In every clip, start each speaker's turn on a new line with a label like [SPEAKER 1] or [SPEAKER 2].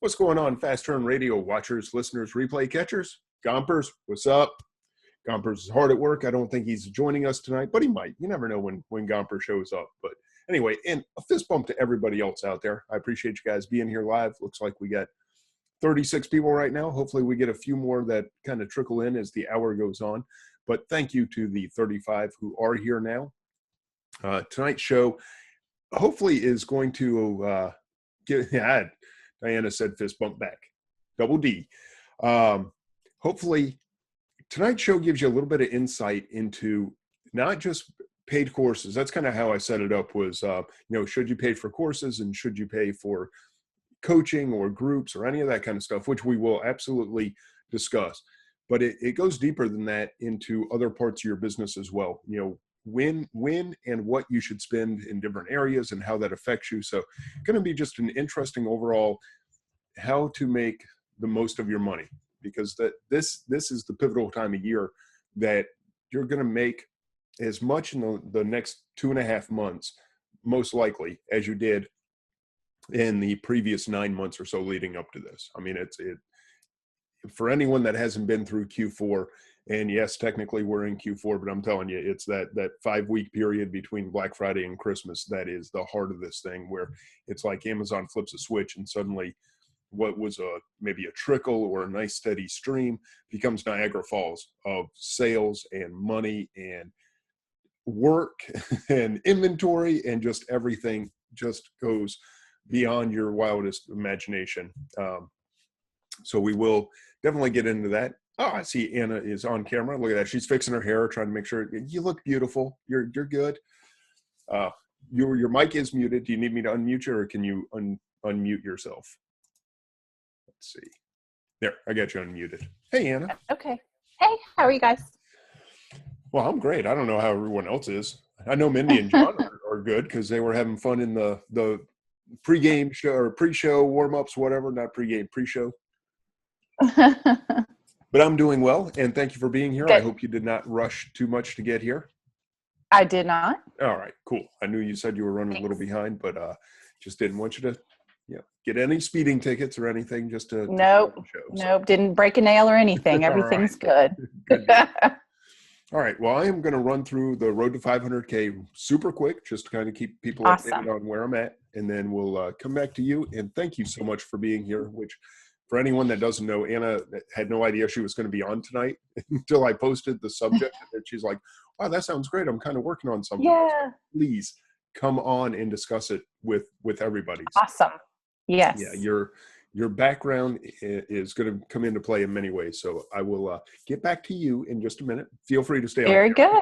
[SPEAKER 1] What's going on, Fast Turn Radio watchers, listeners, replay catchers? Gompers, what's up? Gompers is hard at work. I don't think he's joining us tonight, but he might. You never know when Gomper shows up. But anyway, and a fist bump to everybody else out there. I appreciate you guys being here live. Looks like we got 36 people right now. Hopefully we get a few more that kind of trickle in as the hour goes on. But thank you to the 35 who are here now. Tonight's show hopefully is going to Diana said fist bump back. Double D. Hopefully tonight's show gives you a little bit of insight into not just paid courses. That's kind of how I set it up was, should you pay for courses and should you pay for coaching or groups or any of that kind of stuff, which we will absolutely discuss. But it goes deeper than that into other parts of your business as well. When and what you should spend in different areas and how that affects you. So going to be just an interesting overall how to make the most of your money, because this is the pivotal time of year that you're going to make as much in the next 2.5 months, most likely, as you did in the previous 9 months or so leading up to this. I mean, it for anyone that hasn't been through Q4, and yes, technically we're in Q4, but I'm telling you, it's that 5-week period between Black Friday and Christmas that is the heart of this thing, where it's like Amazon flips a switch and suddenly what was maybe a trickle or a nice steady stream becomes Niagara Falls of sales and money and work and inventory, and just everything just goes beyond your wildest imagination. So we will definitely get into that. Oh, I see Anna is on camera. Look at that. She's fixing her hair, trying to make sure you look beautiful. You're good. Your mic is muted. Do you need me to unmute you, or can you unmute yourself? Let's see. There, I got you unmuted. Hey, Anna.
[SPEAKER 2] Okay. Hey, how are you guys?
[SPEAKER 1] Well, I'm great. I don't know how everyone else is. I know Mindy and John are good because they were having fun in the pregame show or pre-show warm-ups, whatever. Not pregame, pre-show. But I'm doing well, and thank you for being here. Good. I hope you did not rush too much to get here.
[SPEAKER 2] I did not.
[SPEAKER 1] All right, cool. I knew you said you were running a little behind, but just didn't want you to get any speeding tickets or anything just to
[SPEAKER 2] Nope.
[SPEAKER 1] show,
[SPEAKER 2] nope, didn't break a nail or anything. Everything's good.
[SPEAKER 1] Good. All right, well, I am going to run through the road to 500K super quick, just to kind of keep people updated on where I'm at, and then we'll come back to you. And thank you so much for being here, which for anyone that doesn't know, Anna had no idea she was going to be on tonight until I posted the subject. And she's like, wow, that sounds great. I'm kind of working on something.
[SPEAKER 2] Yeah.
[SPEAKER 1] Please come on and discuss it with everybody.
[SPEAKER 2] Awesome. Yes.
[SPEAKER 1] Yeah, your background is going to come into play in many ways. So I will get back to you in just a minute. Feel free to stay on.
[SPEAKER 2] Very good.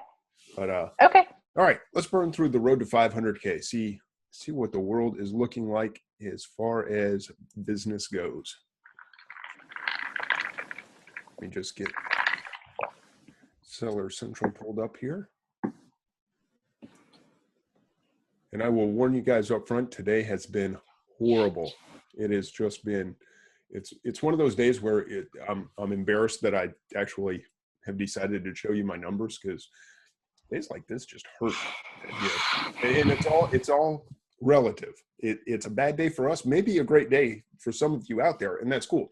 [SPEAKER 1] But
[SPEAKER 2] okay.
[SPEAKER 1] All right, let's burn through the road to 500K. See what the world is looking like as far as business goes. Let me just get Seller Central pulled up here. And I will warn you guys up front, today has been horrible. It has just been, it's one of those days where I'm embarrassed that I actually have decided to show you my numbers, because days like this just hurt. And it's all relative. It's a bad day for us, maybe a great day for some of you out there, and that's cool.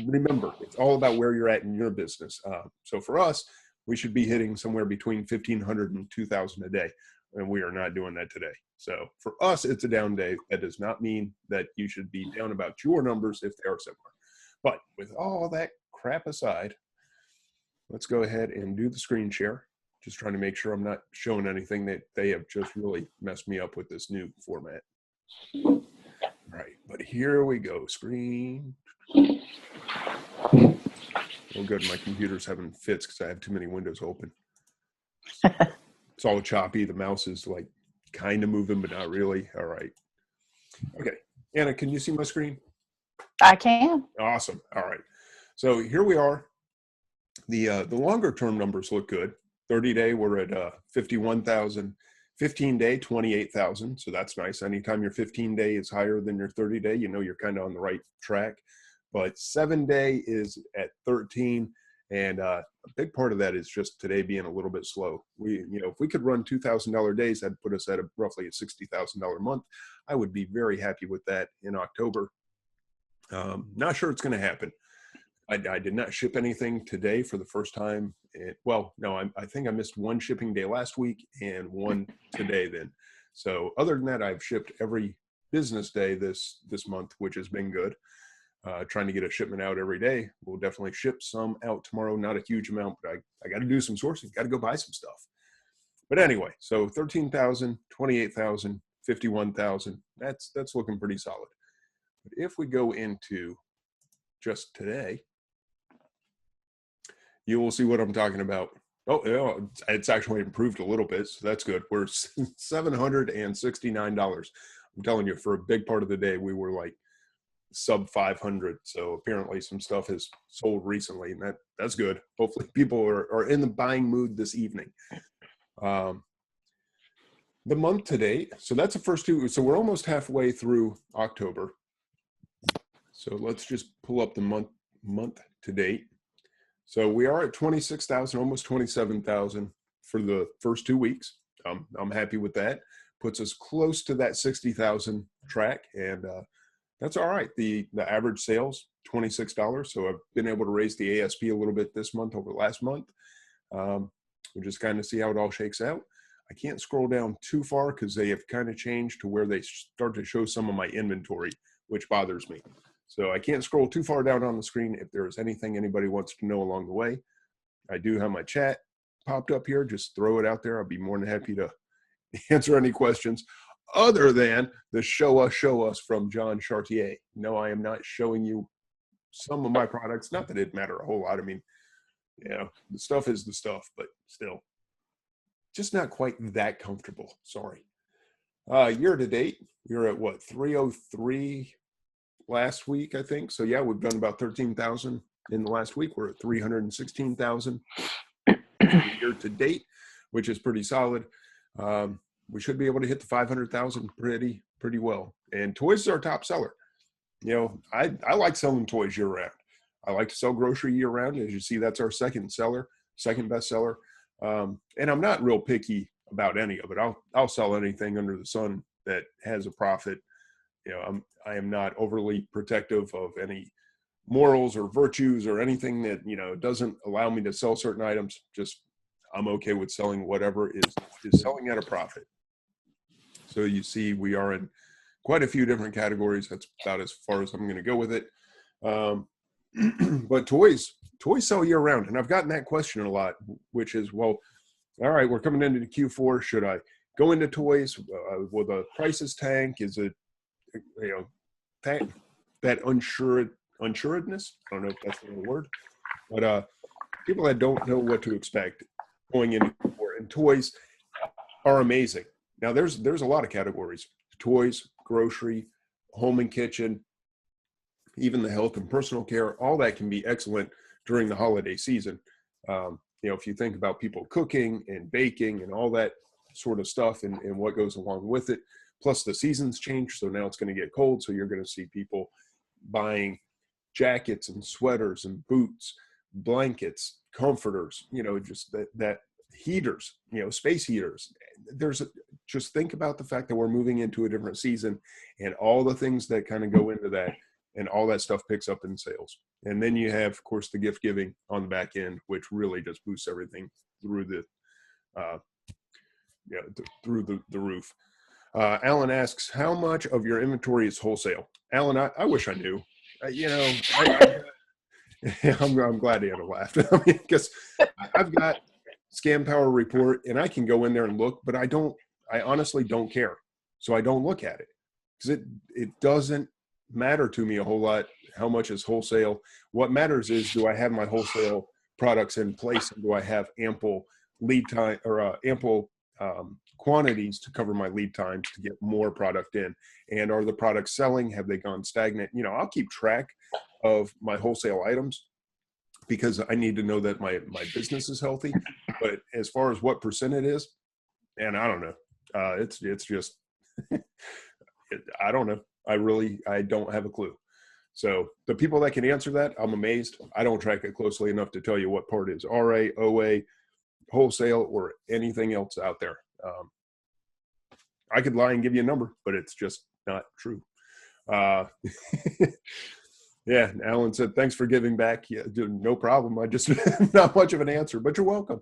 [SPEAKER 1] Remember, it's all about where you're at in your business. So for us, we should be hitting somewhere between 1,500 and 2,000 a day, and we are not doing that today. So for us, it's a down day. That does not mean that you should be down about your numbers if they are similar. But with all that crap aside, let's go ahead and do the screen share. Just trying to make sure I'm not showing anything that they have just really messed me up with this new format. All right, but here we go. Screen. Oh, good. My computer's having fits because I have too many windows open. It's all choppy. The mouse is like kind of moving, but not really. All right. Okay. Anna, can you see my screen?
[SPEAKER 2] I can.
[SPEAKER 1] Awesome. All right. So here we are. The longer term numbers look good. 30-day, we're at 51,000. 15-day, 28,000. So that's nice. Anytime your 15-day is higher than your 30-day, you know you're kind of on the right track. But 7-day is at 13, and a big part of that is just today being a little bit slow. If we could run $2,000 days, that'd put us at roughly a $60,000 month. I would be very happy with that in October. Not sure it's going to happen. I did not ship anything today for the first time. Well, no, I think I missed one shipping day last week and one today then. So other than that, I've shipped every business day this month, which has been good. Trying to get a shipment out every day. We'll definitely ship some out tomorrow. Not a huge amount, but I got to do some sourcing. Got to go buy some stuff. But anyway, so 13,000, 28,000, 51,000. That's looking pretty solid. But if we go into just today, you will see what I'm talking about. Oh, yeah, it's actually improved a little bit, so that's good. We're $769. I'm telling you, for a big part of the day, we were like sub 500. So apparently some stuff has sold recently, and that's good. Hopefully people are in the buying mood this evening. The month to date, so that's the first two. So we're almost halfway through October. So let's just pull up the month to date. So we are at 26,000, almost 27,000 for the first 2 weeks. I'm happy with that. Puts us close to that 60,000 track, and that's all right. The average sales, $26. So I've been able to raise the ASP a little bit this month over last month. We'll just kind of see how it all shakes out. I can't scroll down too far because they have kind of changed to where they start to show some of my inventory, which bothers me. So I can't scroll too far down on the screen. If there is anything anybody wants to know along the way, I do have my chat popped up here. Just throw it out there. I'll be more than happy to answer any questions other than the show us from John Chartier. No, I am not showing you some of my products. Not that it matter a whole lot. I mean, the stuff is the stuff, but still just not quite that comfortable. Sorry. Year to date, we're at what, 303 last week, I think. So yeah, we've done about 13,000 in the last week. We're at 316,000 year to date, which is pretty solid. We should be able to hit the 500,000 pretty well. And toys is our top seller. I like selling toys year round. I like to sell grocery year round. As you see, that's our second best seller. And I'm not real picky about any of it. I'll sell anything under the sun that has a profit. I am not overly protective of any morals or virtues or anything that, doesn't allow me to sell certain items. Just, I'm okay with selling whatever is selling at a profit. So you see, we are in quite a few different categories. That's about as far as I'm going to go with it. But toys sell year round. And I've gotten that question a lot, which is, well, all right, we're coming into Q4. Should I go into toys? Will the prices tank? Is it, that unsuredness? I don't know if that's the word, but people that don't know what to expect going into Q4, and toys are amazing. Now there's a lot of categories: toys, grocery, home and kitchen, even the health and personal care. All that can be excellent during the holiday season. If you think about people cooking and baking and all that sort of stuff and what goes along with it, plus the seasons change. So now it's going to get cold. So you're going to see people buying jackets and sweaters and boots, blankets, comforters, just that heaters, space heaters. Just think about the fact that we're moving into a different season and all the things that kind of go into that, and all that stuff picks up in sales. And then you have, of course, the gift giving on the back end, which really just boosts everything through the roof. Alan asks, how much of your inventory is wholesale? Alan, I wish I knew. I'm glad Anna laughed. Because I've got Scam Power Report, and I can go in there and look, but I honestly don't care. So I don't look at it because it doesn't matter to me a whole lot how much is wholesale. What matters is, do I have my wholesale products in place, and do I have ample lead time or ample quantities to cover my lead times to get more product in? And are the products selling? Have they gone stagnant? I'll keep track of my wholesale items because I need to know that my business is healthy. But as far as what percent it is, and I don't know, it's just I don't know. I don't have a clue. So the people that can answer that, I'm amazed. I don't track it closely enough to tell you what part is RA, OA, wholesale, or anything else out there. I could lie and give you a number, but it's just not true. Yeah, Alan said, thanks for giving back. Yeah, dude, no problem. I just, not much of an answer, but you're welcome.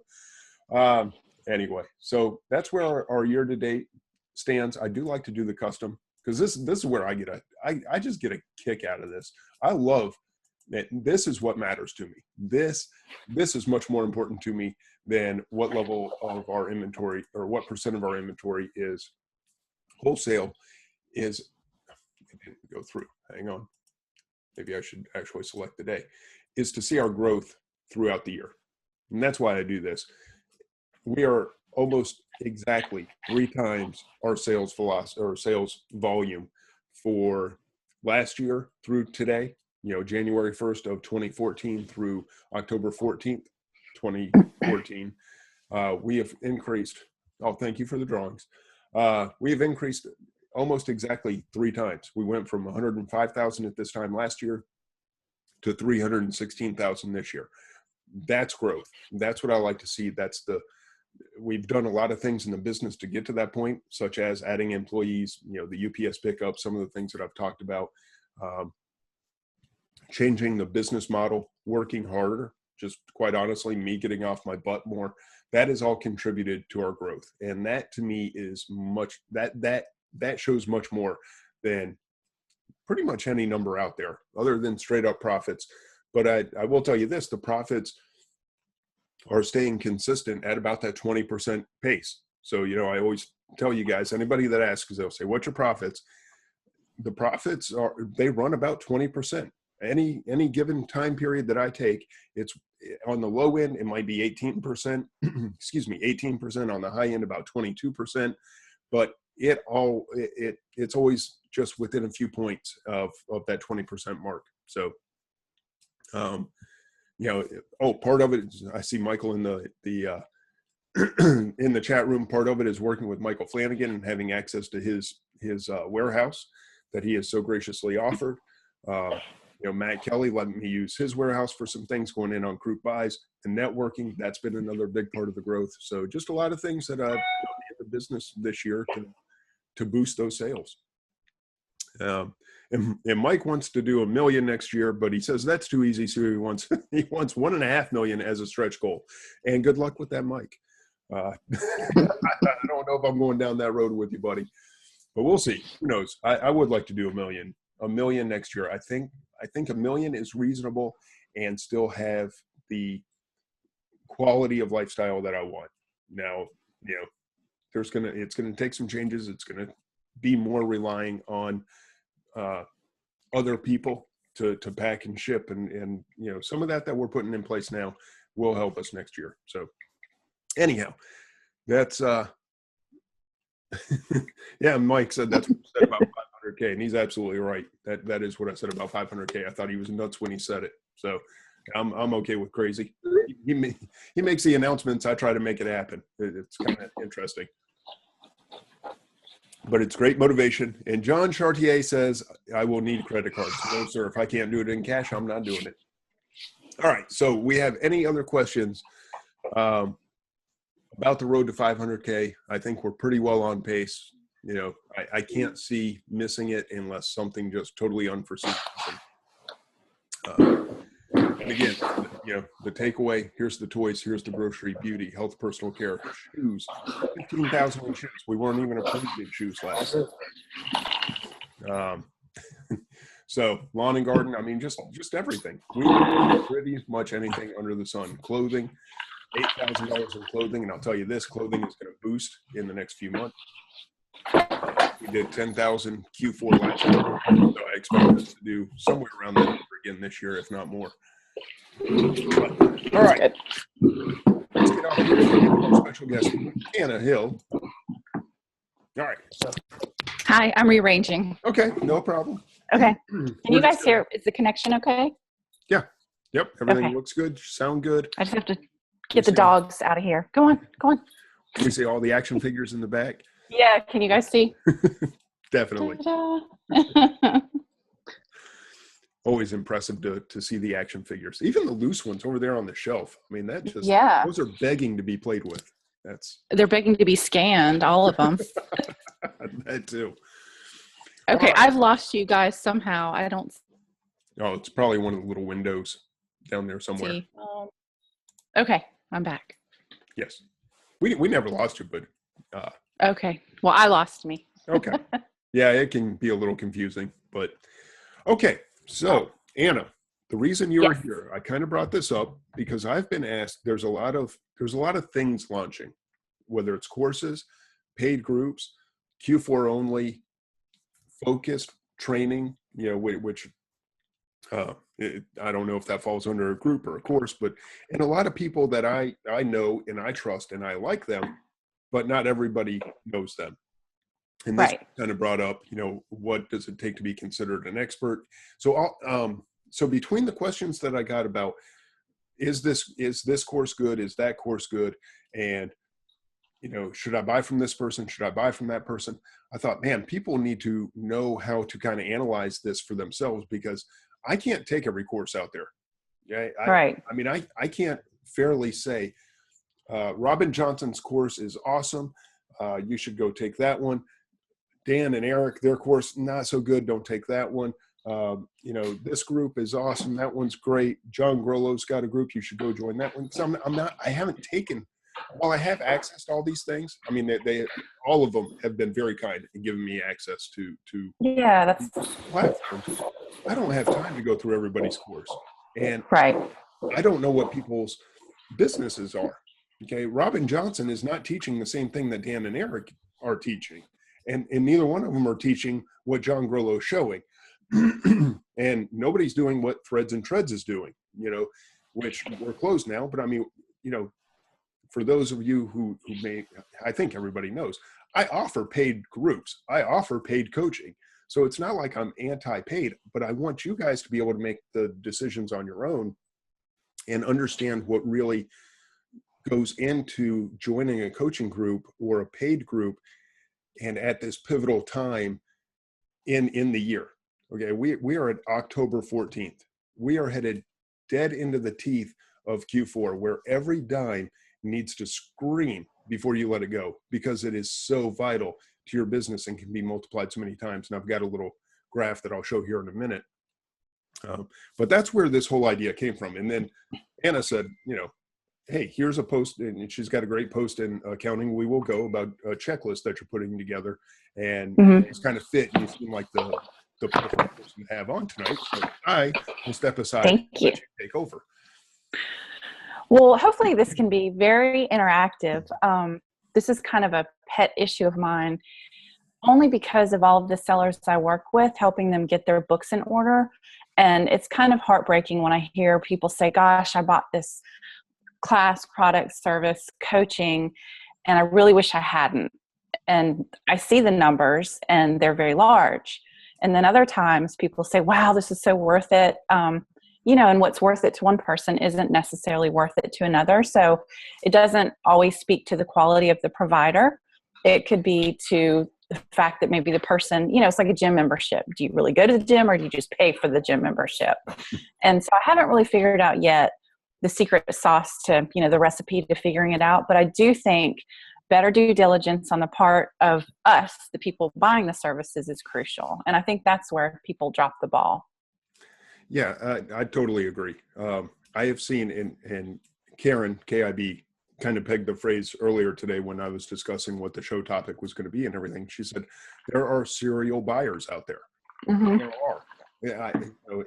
[SPEAKER 1] Anyway, so that's where our year-to-date stands. I do like to do the custom because this is where I just get a kick out of this. I love that. This is what matters to me. This is much more important to me than what level of our inventory or what percent of our inventory is wholesale. It didn't go through. Hang on. Maybe I should actually select the day. Is to see our growth throughout the year. And that's why I do this. We are almost exactly 3 times our sales velocity or sales volume for last year through today, January 1st of 2014 through October 14th, 2014. We have increased, thank you for the drawings. We have increased almost exactly 3 times. We went from 105,000 at this time last year to 316,000 this year. That's growth. That's what I like to see. We've done a lot of things in the business to get to that point, such as adding employees, the UPS pickup, some of the things that I've talked about, changing the business model, working harder, just quite honestly, me getting off my butt more. That has all contributed to our growth. And that to me is that shows much more than pretty much any number out there other than straight up profits. But I will tell you this, the profits are staying consistent at about that 20% pace. So, I always tell you guys, anybody that asks, they'll say, what's your profits? The profits they run about 20%. Any given time period that I take, it's on the low end, it might be 18%, 18%, on the high end, about 22%. But it's always just within a few points of that 20% mark. So, part of it is, I see Michael in the in the chat room. Part of it is working with Michael Flanagan and having access to his warehouse that he has so graciously offered. Matt Kelly letting me use his warehouse for some things going in on group buys and networking. That's been another big part of the growth. So just a lot of things that I've done in the business this year to boost those sales. And Mike wants to do $1 million next year, but he says that's too easy. So he wants $1.5 million as a stretch goal. And good luck with that, Mike. I don't know if I'm going down that road with you, buddy, but we'll see. Who knows? I would like to do $1 million next year. I think $1 million is reasonable and still have the quality of lifestyle that I want. Now, it's going to take some changes. It's going to be more relying on other people to pack and ship, and some of that we're putting in place now will help us next year. So anyhow, that's yeah, Mike said that's what he said about 500K, and he's absolutely right. That is what I said about 500K. I thought he was nuts when he said it. So I'm okay with crazy. He makes the announcements. I try to make it happen. It's kind of interesting. But it's great motivation. And John Chartier says, I will need credit cards. No, sir. If I can't do it in cash, I'm not doing it. All right. So we have any other questions about the road to 500K? I think we're pretty well on pace. I can't see missing it unless something just totally unforeseen. And again, the takeaway, here's the toys, here's the grocery, beauty, health, personal care, shoes, 15,000 in shoes. We weren't even approved in shoes last year. So lawn and garden, I mean, just everything. We do pretty much anything under the sun. Clothing, $8,000 in clothing. And I'll tell you this, clothing is going to boost in the next few months. We did 10,000 Q4 last year. So I expect us to do somewhere around that number again this year, if not more. All right. Let's get off here with our special guest, Anna Hill. All right.
[SPEAKER 2] Hi, I'm rearranging.
[SPEAKER 1] Okay, no problem.
[SPEAKER 2] Okay. Can you guys hear? Is the connection okay?
[SPEAKER 1] Yeah. Yep. Everything looks good. Sound good.
[SPEAKER 2] I just have to get the dogs out of here. Go on.
[SPEAKER 1] Can we see all the action figures in the back?
[SPEAKER 2] Yeah. Can you guys see?
[SPEAKER 1] Definitely. Always impressive to see the action figures, even the loose ones over there on the shelf. I mean, those are begging to be played with. They're begging to be scanned, all of them. That too.
[SPEAKER 2] Okay, I've lost you guys somehow. I don't.
[SPEAKER 1] Oh, it's probably one of the little windows down there somewhere.
[SPEAKER 2] See. Okay, I'm back.
[SPEAKER 1] Yes. We never lost you, but
[SPEAKER 2] Okay. Well, I lost me.
[SPEAKER 1] okay. Yeah, it can be a little confusing, but okay. So, Anna, the reason you're
[SPEAKER 2] Yes.
[SPEAKER 1] here, I kind of brought this up because I've been asked, there's a lot of things launching, whether it's courses, paid groups, Q4 only, focused training, which I don't know if that falls under a group or a course, and a lot of people that I know and I trust and I like them, but not everybody knows them. And this
[SPEAKER 2] Right.
[SPEAKER 1] kind of brought up, what does it take to be considered an expert? So so between the questions that I got about, is this course good? Is that course good? And, should I buy from this person? Should I buy from that person? I thought, man, people need to know how to kind of analyze this for themselves, because I can't take every course out there. Yeah.
[SPEAKER 2] Right.
[SPEAKER 1] I mean, I can't fairly say, Robin Johnson's course is awesome. You should go take that one. Dan and Eric, their course, not so good. Don't take that one. This group is awesome. That one's great. John Grollo's got a group. You should go join that one. So I haven't taken, while I have access to all these things, I mean, they all of them have been very kind and given me access to
[SPEAKER 2] Yeah, that's
[SPEAKER 1] platforms. I don't have time to go through everybody's course. And
[SPEAKER 2] right.
[SPEAKER 1] I don't know what people's businesses are. Okay. Robin Johnson is not teaching the same thing that Dan and Eric are teaching. And neither one of them are teaching what John Grollo is showing. And nobody's doing what Threads and Treads is doing, which we're closed now. But I mean, for those of you who may, I think everybody knows, I offer paid groups. I offer paid coaching. So it's not like I'm anti-paid, but I want you guys to be able to make the decisions on your own and understand what really goes into joining a coaching group or a paid group, and at this pivotal time in the year. Okay, we are at October 14th. We are headed dead into the teeth of Q4, where every dime needs to scream before you let it go, because it is so vital to your business and can be multiplied so many times. And I've got a little graph that I'll show here in a minute. But that's where this whole idea came from. And then Anna said, hey, here's a post, and she's got a great post in Accounting We Will Go about a checklist that you're putting together, and it's kind of fit, and you seem like the perfect person to have on tonight. So I will step aside and let you take over.
[SPEAKER 2] Well, hopefully this can be very interactive. This is kind of a pet issue of mine, only because of all of the sellers I work with, helping them get their books in order. And it's kind of heartbreaking when I hear people say, gosh, I bought this class, product, service, coaching, and I really wish I hadn't. And I see the numbers and they're very large. And then other times people say, wow, this is so worth it. And what's worth it to one person isn't necessarily worth it to another. So it doesn't always speak to the quality of the provider. It could be to the fact that maybe the person, it's like a gym membership. Do you really go to the gym, or do you just pay for the gym membership? And so I haven't really figured out yet the secret sauce to, the recipe to figuring it out. But I do think better due diligence on the part of us, the people buying the services, is crucial. And I think that's where people drop the ball.
[SPEAKER 1] Yeah, I totally agree. I have seen, and Karen, KIB, kind of pegged the phrase earlier today when I was discussing what the show topic was going to be and everything. She said, there are serial buyers out there.
[SPEAKER 2] Mm-hmm.
[SPEAKER 1] There are. Yeah,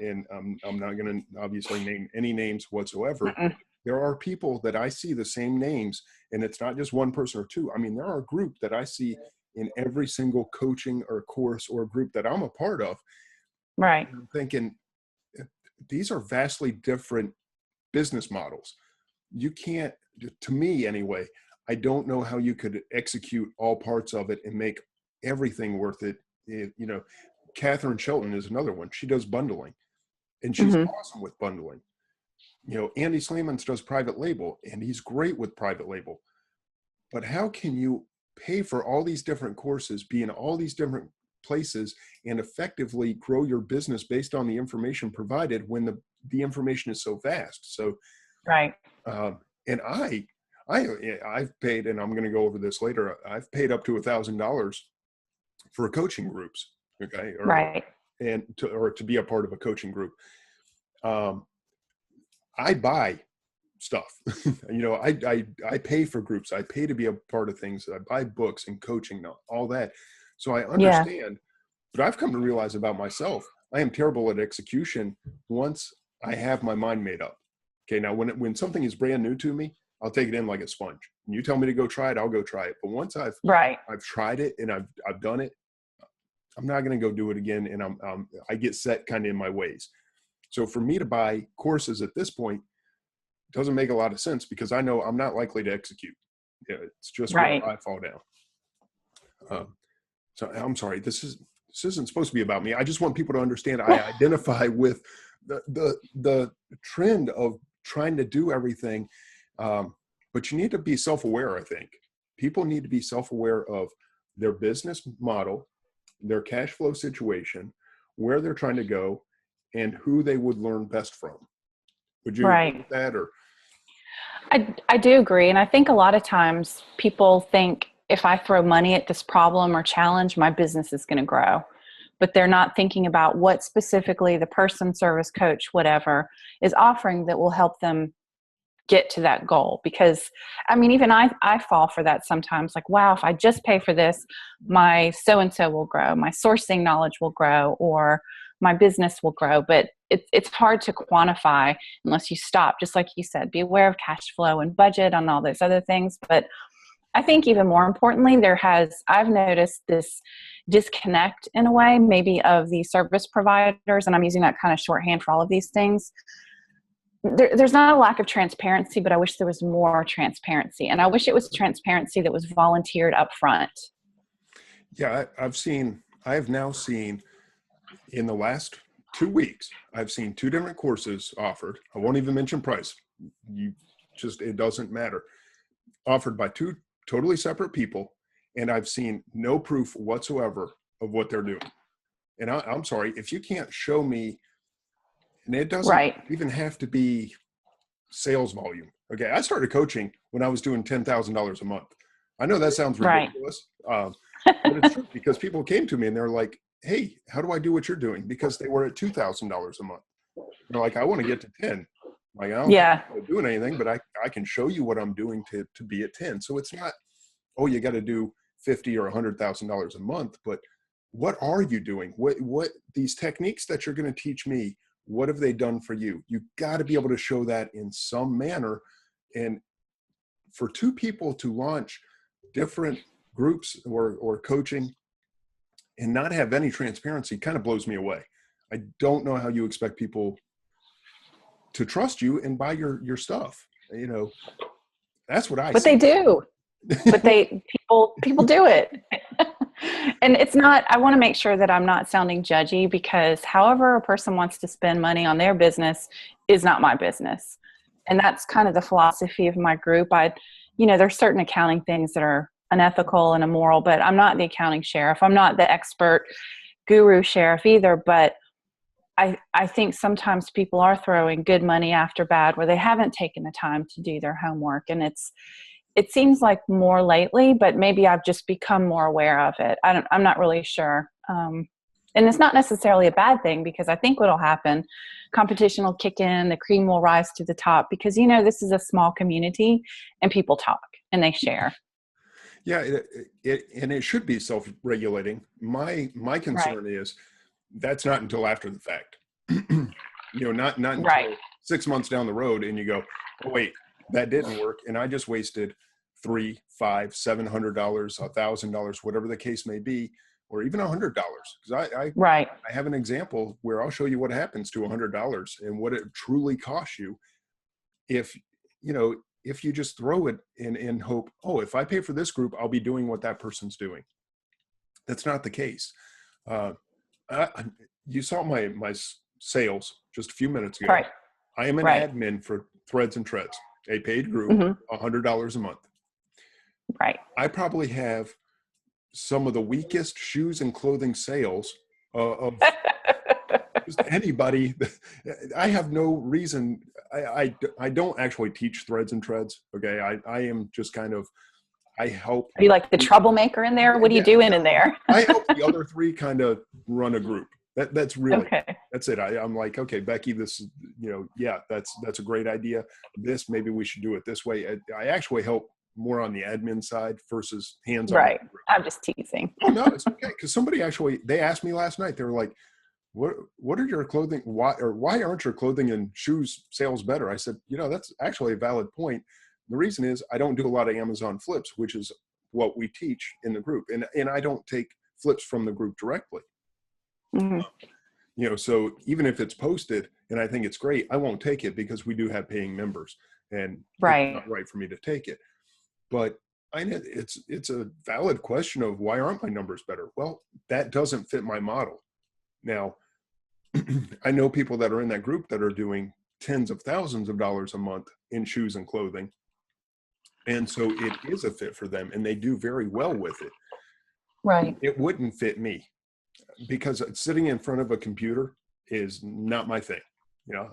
[SPEAKER 1] and I'm not going to obviously name any names whatsoever.
[SPEAKER 2] Mm-mm.
[SPEAKER 1] There are people that I see the same names, and it's not just one person or two. I mean, there are a group that I see in every single coaching or course or group that I'm a part of.
[SPEAKER 2] Right.
[SPEAKER 1] I'm thinking, these are vastly different business models. You can't, to me anyway, I don't know how you could execute all parts of it and make everything worth it. Catherine Shelton is another one. She does bundling, and she's awesome with bundling. Andy Slamans does private label, and he's great with private label. But how can you pay for all these different courses, be in all these different places, and effectively grow your business based on the information provided when the information is so vast? So,
[SPEAKER 2] right.
[SPEAKER 1] And I've paid, and I'm going to go over this later, I've paid up to $1,000 for coaching groups. Okay.
[SPEAKER 2] Right.
[SPEAKER 1] And to be a part of a coaching group. Um, I buy stuff. I pay for groups. I pay to be a part of things. I buy books and coaching, all that. So I
[SPEAKER 2] Yeah.
[SPEAKER 1] understand, but I've come to realize about myself, I am terrible at execution once I have my mind made up. Okay. Now when something is brand new to me, I'll take it in like a sponge. And you tell me to go try it, I'll go try it. But once I've tried it and I've done it, I'm not going to go do it again. And I get set kind of in my ways. So for me to buy courses at this point doesn't make a lot of sense because I know I'm not likely to execute. Yeah, it's just where I fall down. So I'm sorry, this isn't supposed to be about me. I just want people to understand I identify with the trend of trying to do everything. But you need to be self-aware, I think. People need to be self-aware of their business model, their cash flow situation, where they're trying to go, and who they would learn best from. Would you agree with that? Or
[SPEAKER 2] I do agree. And I think a lot of times people think if I throw money at this problem or challenge, my business is going to grow. But they're not thinking about what specifically the person, service, coach, whatever is offering that will help them get to that goal. Because I mean, even I fall for that sometimes, like, wow, if I just pay for this, my so-and-so will grow, my sourcing knowledge will grow, or my business will grow. But it's hard to quantify unless you stop, just like you said, be aware of cash flow and budget on all those other things. But I think even more importantly, I've noticed this disconnect in a way, maybe of the service providers, and I'm using that kind of shorthand for all of these things. There's not a lack of transparency, but I wish there was more transparency. And I wish it was transparency that was volunteered up front.
[SPEAKER 1] Yeah, I have now seen in the last 2 weeks, I've seen 2 different courses offered. I won't even mention price. It doesn't matter. Offered by 2 totally separate people. And I've seen no proof whatsoever of what they're doing. And I'm sorry, if you can't show me, and it doesn't even have to be sales volume. Okay. I started coaching when I was doing $10,000 a month. I know that sounds ridiculous, but it's true because people came to me and they're like, hey, how do I do what you're doing? Because they were at $2,000 a month. They're like, I want to get to 10. Like, I don't think I'm doing anything, but I can show you what I'm doing to be at 10. So it's not, oh, you got to do $50,000 or $100,000 a month, but what are you doing? What these techniques that you're going to teach me, what have they done for you? You got to be able to show that in some manner. And for 2 people to launch different groups or coaching and not have any transparency kind of blows me away. I don't know how you expect people to trust you and buy your stuff. That's what I
[SPEAKER 2] But
[SPEAKER 1] see.
[SPEAKER 2] they do. But people do it. And it's not, I want to make sure that I'm not sounding judgy, because however a person wants to spend money on their business is not my business. And that's kind of the philosophy of my group. There's certain accounting things that are unethical and immoral, but I'm not the accounting sheriff. I'm not the expert guru sheriff either. But I think sometimes people are throwing good money after bad where they haven't taken the time to do their homework. And it seems like more lately, but maybe I've just become more aware of it. I'm not really sure. And it's not necessarily a bad thing, because I think what'll happen, competition will kick in, the cream will rise to the top, because, this is a small community and people talk and they share.
[SPEAKER 1] Yeah. And it should be self-regulating. My concern is that's not until after the fact, not until 6 months down the road and you go, oh, wait, that didn't work. And I just wasted $300, $500, $700, $1,000, whatever the case may be, or even $100. Because I have an example where I'll show you what happens to $100 and what it truly costs you if you just throw it in hope, oh, if I pay for this group, I'll be doing what that person's doing. That's not the case. You saw my sales just a few minutes ago.
[SPEAKER 2] Right.
[SPEAKER 1] I am an admin for Threads and Treads, a paid group, $100 a month.
[SPEAKER 2] Right.
[SPEAKER 1] I probably have some of the weakest shoes and clothing sales of just anybody. I have no reason. I don't actually teach Threads and Treads. Okay. I am just kind of, I help.
[SPEAKER 2] Are you like the troublemaker in there? What are you doing in there?
[SPEAKER 1] I help the other 3 kind of run a group. That's really,
[SPEAKER 2] Okay.
[SPEAKER 1] that's it. I'm like, okay, Becky, this is, yeah, that's a great idea. Maybe we should do it this way. I actually help more on the admin side versus hands-on.
[SPEAKER 2] Right. I'm just teasing.
[SPEAKER 1] Oh no, it's okay. Cause somebody actually, they asked me last night, they were like, what are your clothing? Why aren't your clothing and shoes sales better? I said, that's actually a valid point. The reason is I don't do a lot of Amazon flips, which is what we teach in the group. And I don't take flips from the group directly.
[SPEAKER 2] Mhm.
[SPEAKER 1] So even if it's posted and I think it's great, I won't take it because we do have paying members and it's
[SPEAKER 2] Right.
[SPEAKER 1] not right for me to take it. But it's a valid question of why aren't my numbers better? Well, that doesn't fit my model. Now, I know people that are in that group that are doing tens of thousands of dollars a month in shoes and clothing. And so it is a fit for them and they do very well with it.
[SPEAKER 2] Right.
[SPEAKER 1] It wouldn't fit me because sitting in front of a computer is not my thing.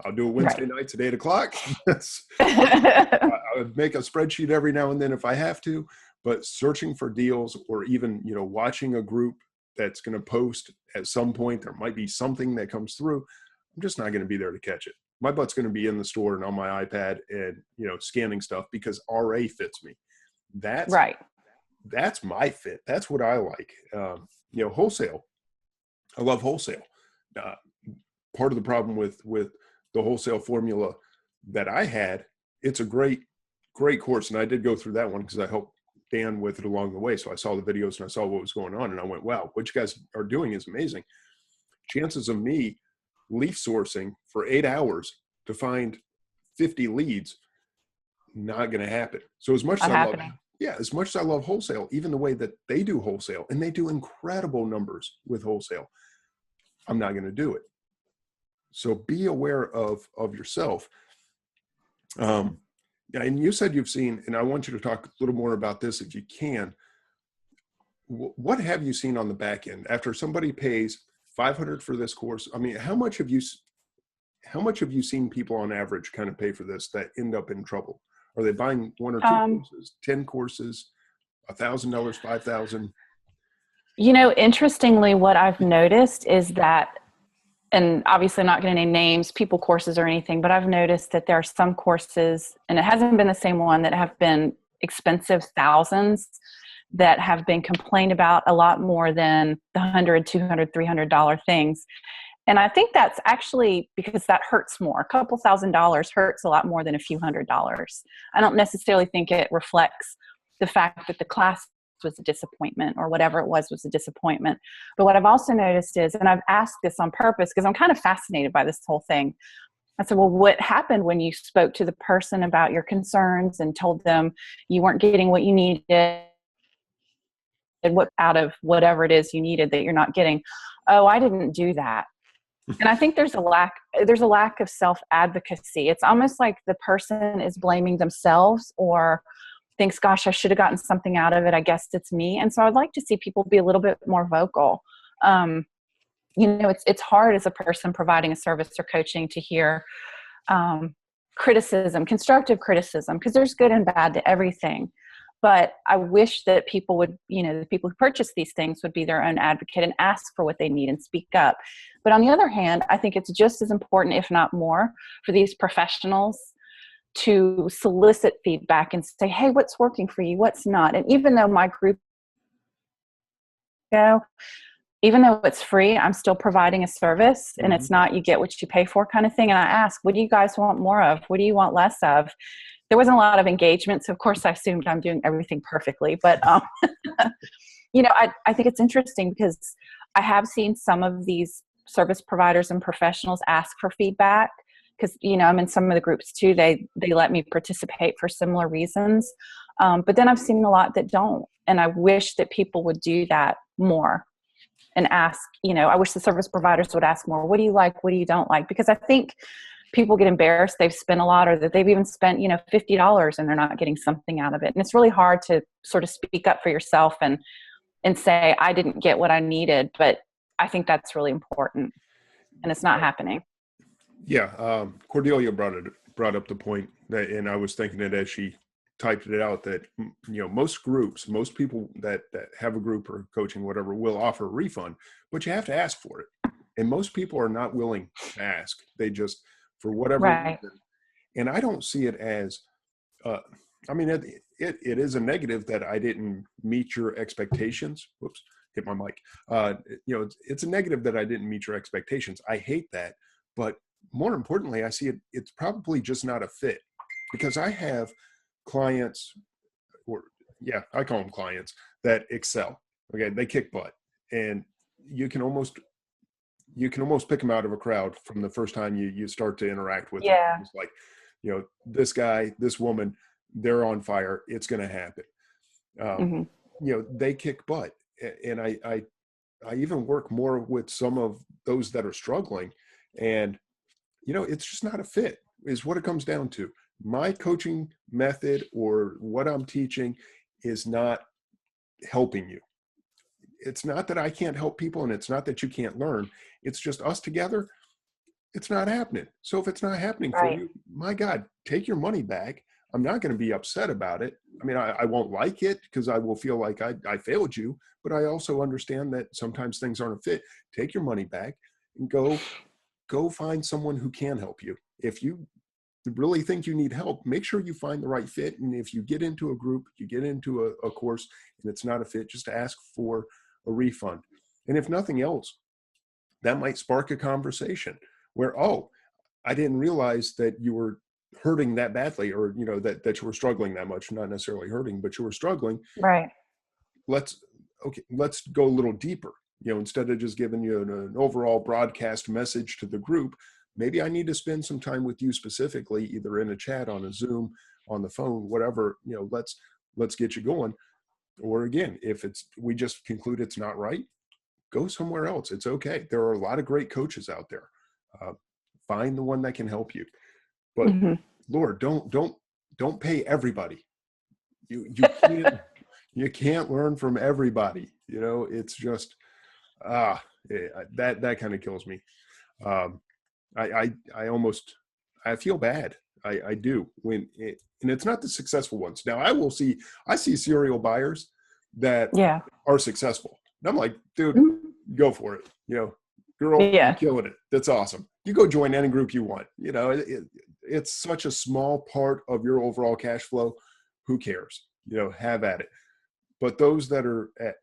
[SPEAKER 1] I'll do it Wednesday nights at 8:00. I would make a spreadsheet every now and then if I have to, but searching for deals or even, watching a group that's going to post at some point, there might be something that comes through. I'm just not going to be there to catch it. My butt's going to be in the store and on my iPad and, scanning stuff because RA fits me. That's
[SPEAKER 2] right.
[SPEAKER 1] That's my fit. That's what I like. Wholesale. I love wholesale. Part of the problem with the wholesale formula that I had, it's a great course. And I did go through that one because I helped Dan with it along the way. So I saw the videos and I saw what was going on and I went, wow, what you guys are doing is amazing. Chances of me leaf sourcing for 8 hours to find 50 leads, not going to happen. So as much as as much as I love wholesale, even the way that they do wholesale, and they do incredible numbers with wholesale, I'm not going to do it. So be aware of yourself. And you said you've seen, and I want you to talk a little more about this if you can. What have you seen on the back end after somebody pays $500 for this course? I mean, how much have you seen people on average kind of pay for this that end up in trouble? Are they buying 1 or 2 courses, 10 courses, $1,000, $5,000?
[SPEAKER 2] Interestingly, what I've noticed is that, and obviously not going to name names, people courses or anything, but I've noticed that there are some courses, and it hasn't been the same one, that have been expensive thousands that have been complained about a lot more than the $100, $200, $300 things. And I think that's actually because that hurts more. A couple $1,000s hurts a lot more than a few $100s. I don't necessarily think it reflects the fact that the class was a disappointment or whatever it was a disappointment. But what I've also noticed is, and I've asked this on purpose because I'm kind of fascinated by this whole thing. I said, well, what happened when you spoke to the person about your concerns and told them you weren't getting what you needed and what out of whatever it is you needed that you're not getting? Oh, I didn't do that. And I think there's a lack of self-advocacy. It's almost like the person is blaming themselves or thinks, gosh, I should have gotten something out of it. I guess it's me. And so I'd like to see people be a little bit more vocal. It's hard as a person providing a service or coaching to hear criticism, constructive criticism, because there's good and bad to everything. But I wish that people would, the people who purchase these things would be their own advocate and ask for what they need and speak up. But on the other hand, I think it's just as important, if not more, for these professionals to solicit feedback and say, hey, what's working for you? What's not? And even though my group, even though it's free, I'm still providing a service, and it's not you get what you pay for kind of thing. And I ask, what do you guys want more of? What do you want less of? There wasn't a lot of engagement. So of course I assumed I'm doing everything perfectly, but, I think it's interesting because I have seen some of these service providers and professionals ask for feedback because, I'm in some of the groups too. They let me participate for similar reasons. But then I've seen a lot that don't. And I wish that people would do that more and ask, I wish the service providers would ask more, what do you like? What do you don't like? Because I think people get embarrassed they've spent a lot or that they've even spent, $50 and they're not getting something out of it. And it's really hard to sort of speak up for yourself and say, I didn't get what I needed. But I think that's really important and it's not happening.
[SPEAKER 1] Yeah. Cordelia brought up the point that, and I was thinking it as she typed it out, that, most groups, most people that have a group or coaching, whatever, will offer a refund, but you have to ask for it. And most people are not willing to ask. They just, for whatever
[SPEAKER 2] Right.
[SPEAKER 1] reason, and I don't see it as, I mean, it is a negative that I didn't meet your expectations. Whoops, hit my mic. It's a negative that I didn't meet your expectations. I hate that. But more importantly, I see it's probably just not a fit, because I have clients, I call them clients, that excel. Okay. They kick butt, and you can almost pick them out of a crowd from the first time you start to interact with them.
[SPEAKER 2] Yeah.
[SPEAKER 1] It's like, this guy, this woman, they're on fire. It's going to happen.
[SPEAKER 2] Hmm.
[SPEAKER 1] They kick butt. And I even work more with some of those that are struggling, and, it's just not a fit is what it comes down to. My coaching method or what I'm teaching is not helping you. It's not that I can't help people, and it's not that you can't learn. It's just us together. It's not happening. So if it's not happening for
[SPEAKER 2] Right.
[SPEAKER 1] you, my God, take your money back. I'm not going to be upset about it. I mean, I won't like it, because I will feel like I failed you, but I also understand that sometimes things aren't a fit. Take your money back and go find someone who can help you. If you really think you need help, make sure you find the right fit. And if you get into a group, you get into a course and it's not a fit, just ask for a refund. And if nothing else, that might spark a conversation where, oh, I didn't realize that you were hurting that badly, or, that you were struggling that much, not necessarily hurting, but you were struggling.
[SPEAKER 2] Right.
[SPEAKER 1] Let's go a little deeper. Instead of just giving you an overall broadcast message to the group, maybe I need to spend some time with you specifically, either in a chat, on a Zoom, on the phone, whatever. Let's get you going. Or again, if we just conclude it's not right, go somewhere else. It's okay. There are a lot of great coaches out there. Find the one that can help you. But
[SPEAKER 2] Hmm.
[SPEAKER 1] Lord, don't pay everybody. You can't you can't learn from everybody. It's just that kind of kills me. I almost, I feel bad. I do, and it's not the successful ones. Now I see serial buyers that
[SPEAKER 2] Yeah.
[SPEAKER 1] are successful. And I'm like, dude,
[SPEAKER 2] Mhm.
[SPEAKER 1] go for it. Girl, you're
[SPEAKER 2] Yeah.
[SPEAKER 1] killing it. That's awesome. You go join any group you want. It's such a small part of your overall cash flow. Who cares? Have at it. But those that are at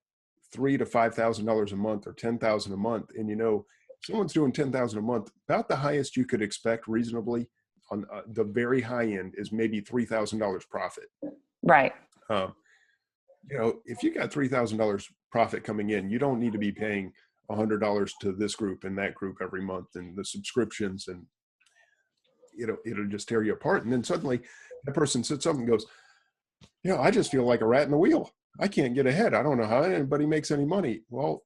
[SPEAKER 1] $3,000 to $5,000 a month, or $10,000 a month, and someone's doing $10,000 a month, about the highest you could expect reasonably on the very high end is maybe $3,000 profit.
[SPEAKER 2] Right.
[SPEAKER 1] If you got $3,000 profit coming in, you don't need to be paying $100 to this group and that group every month, and the subscriptions, and it'll just tear you apart. And then suddenly that person sits up and goes, I just feel like a rat in the wheel. I can't get ahead. I don't know how anybody makes any money. Well,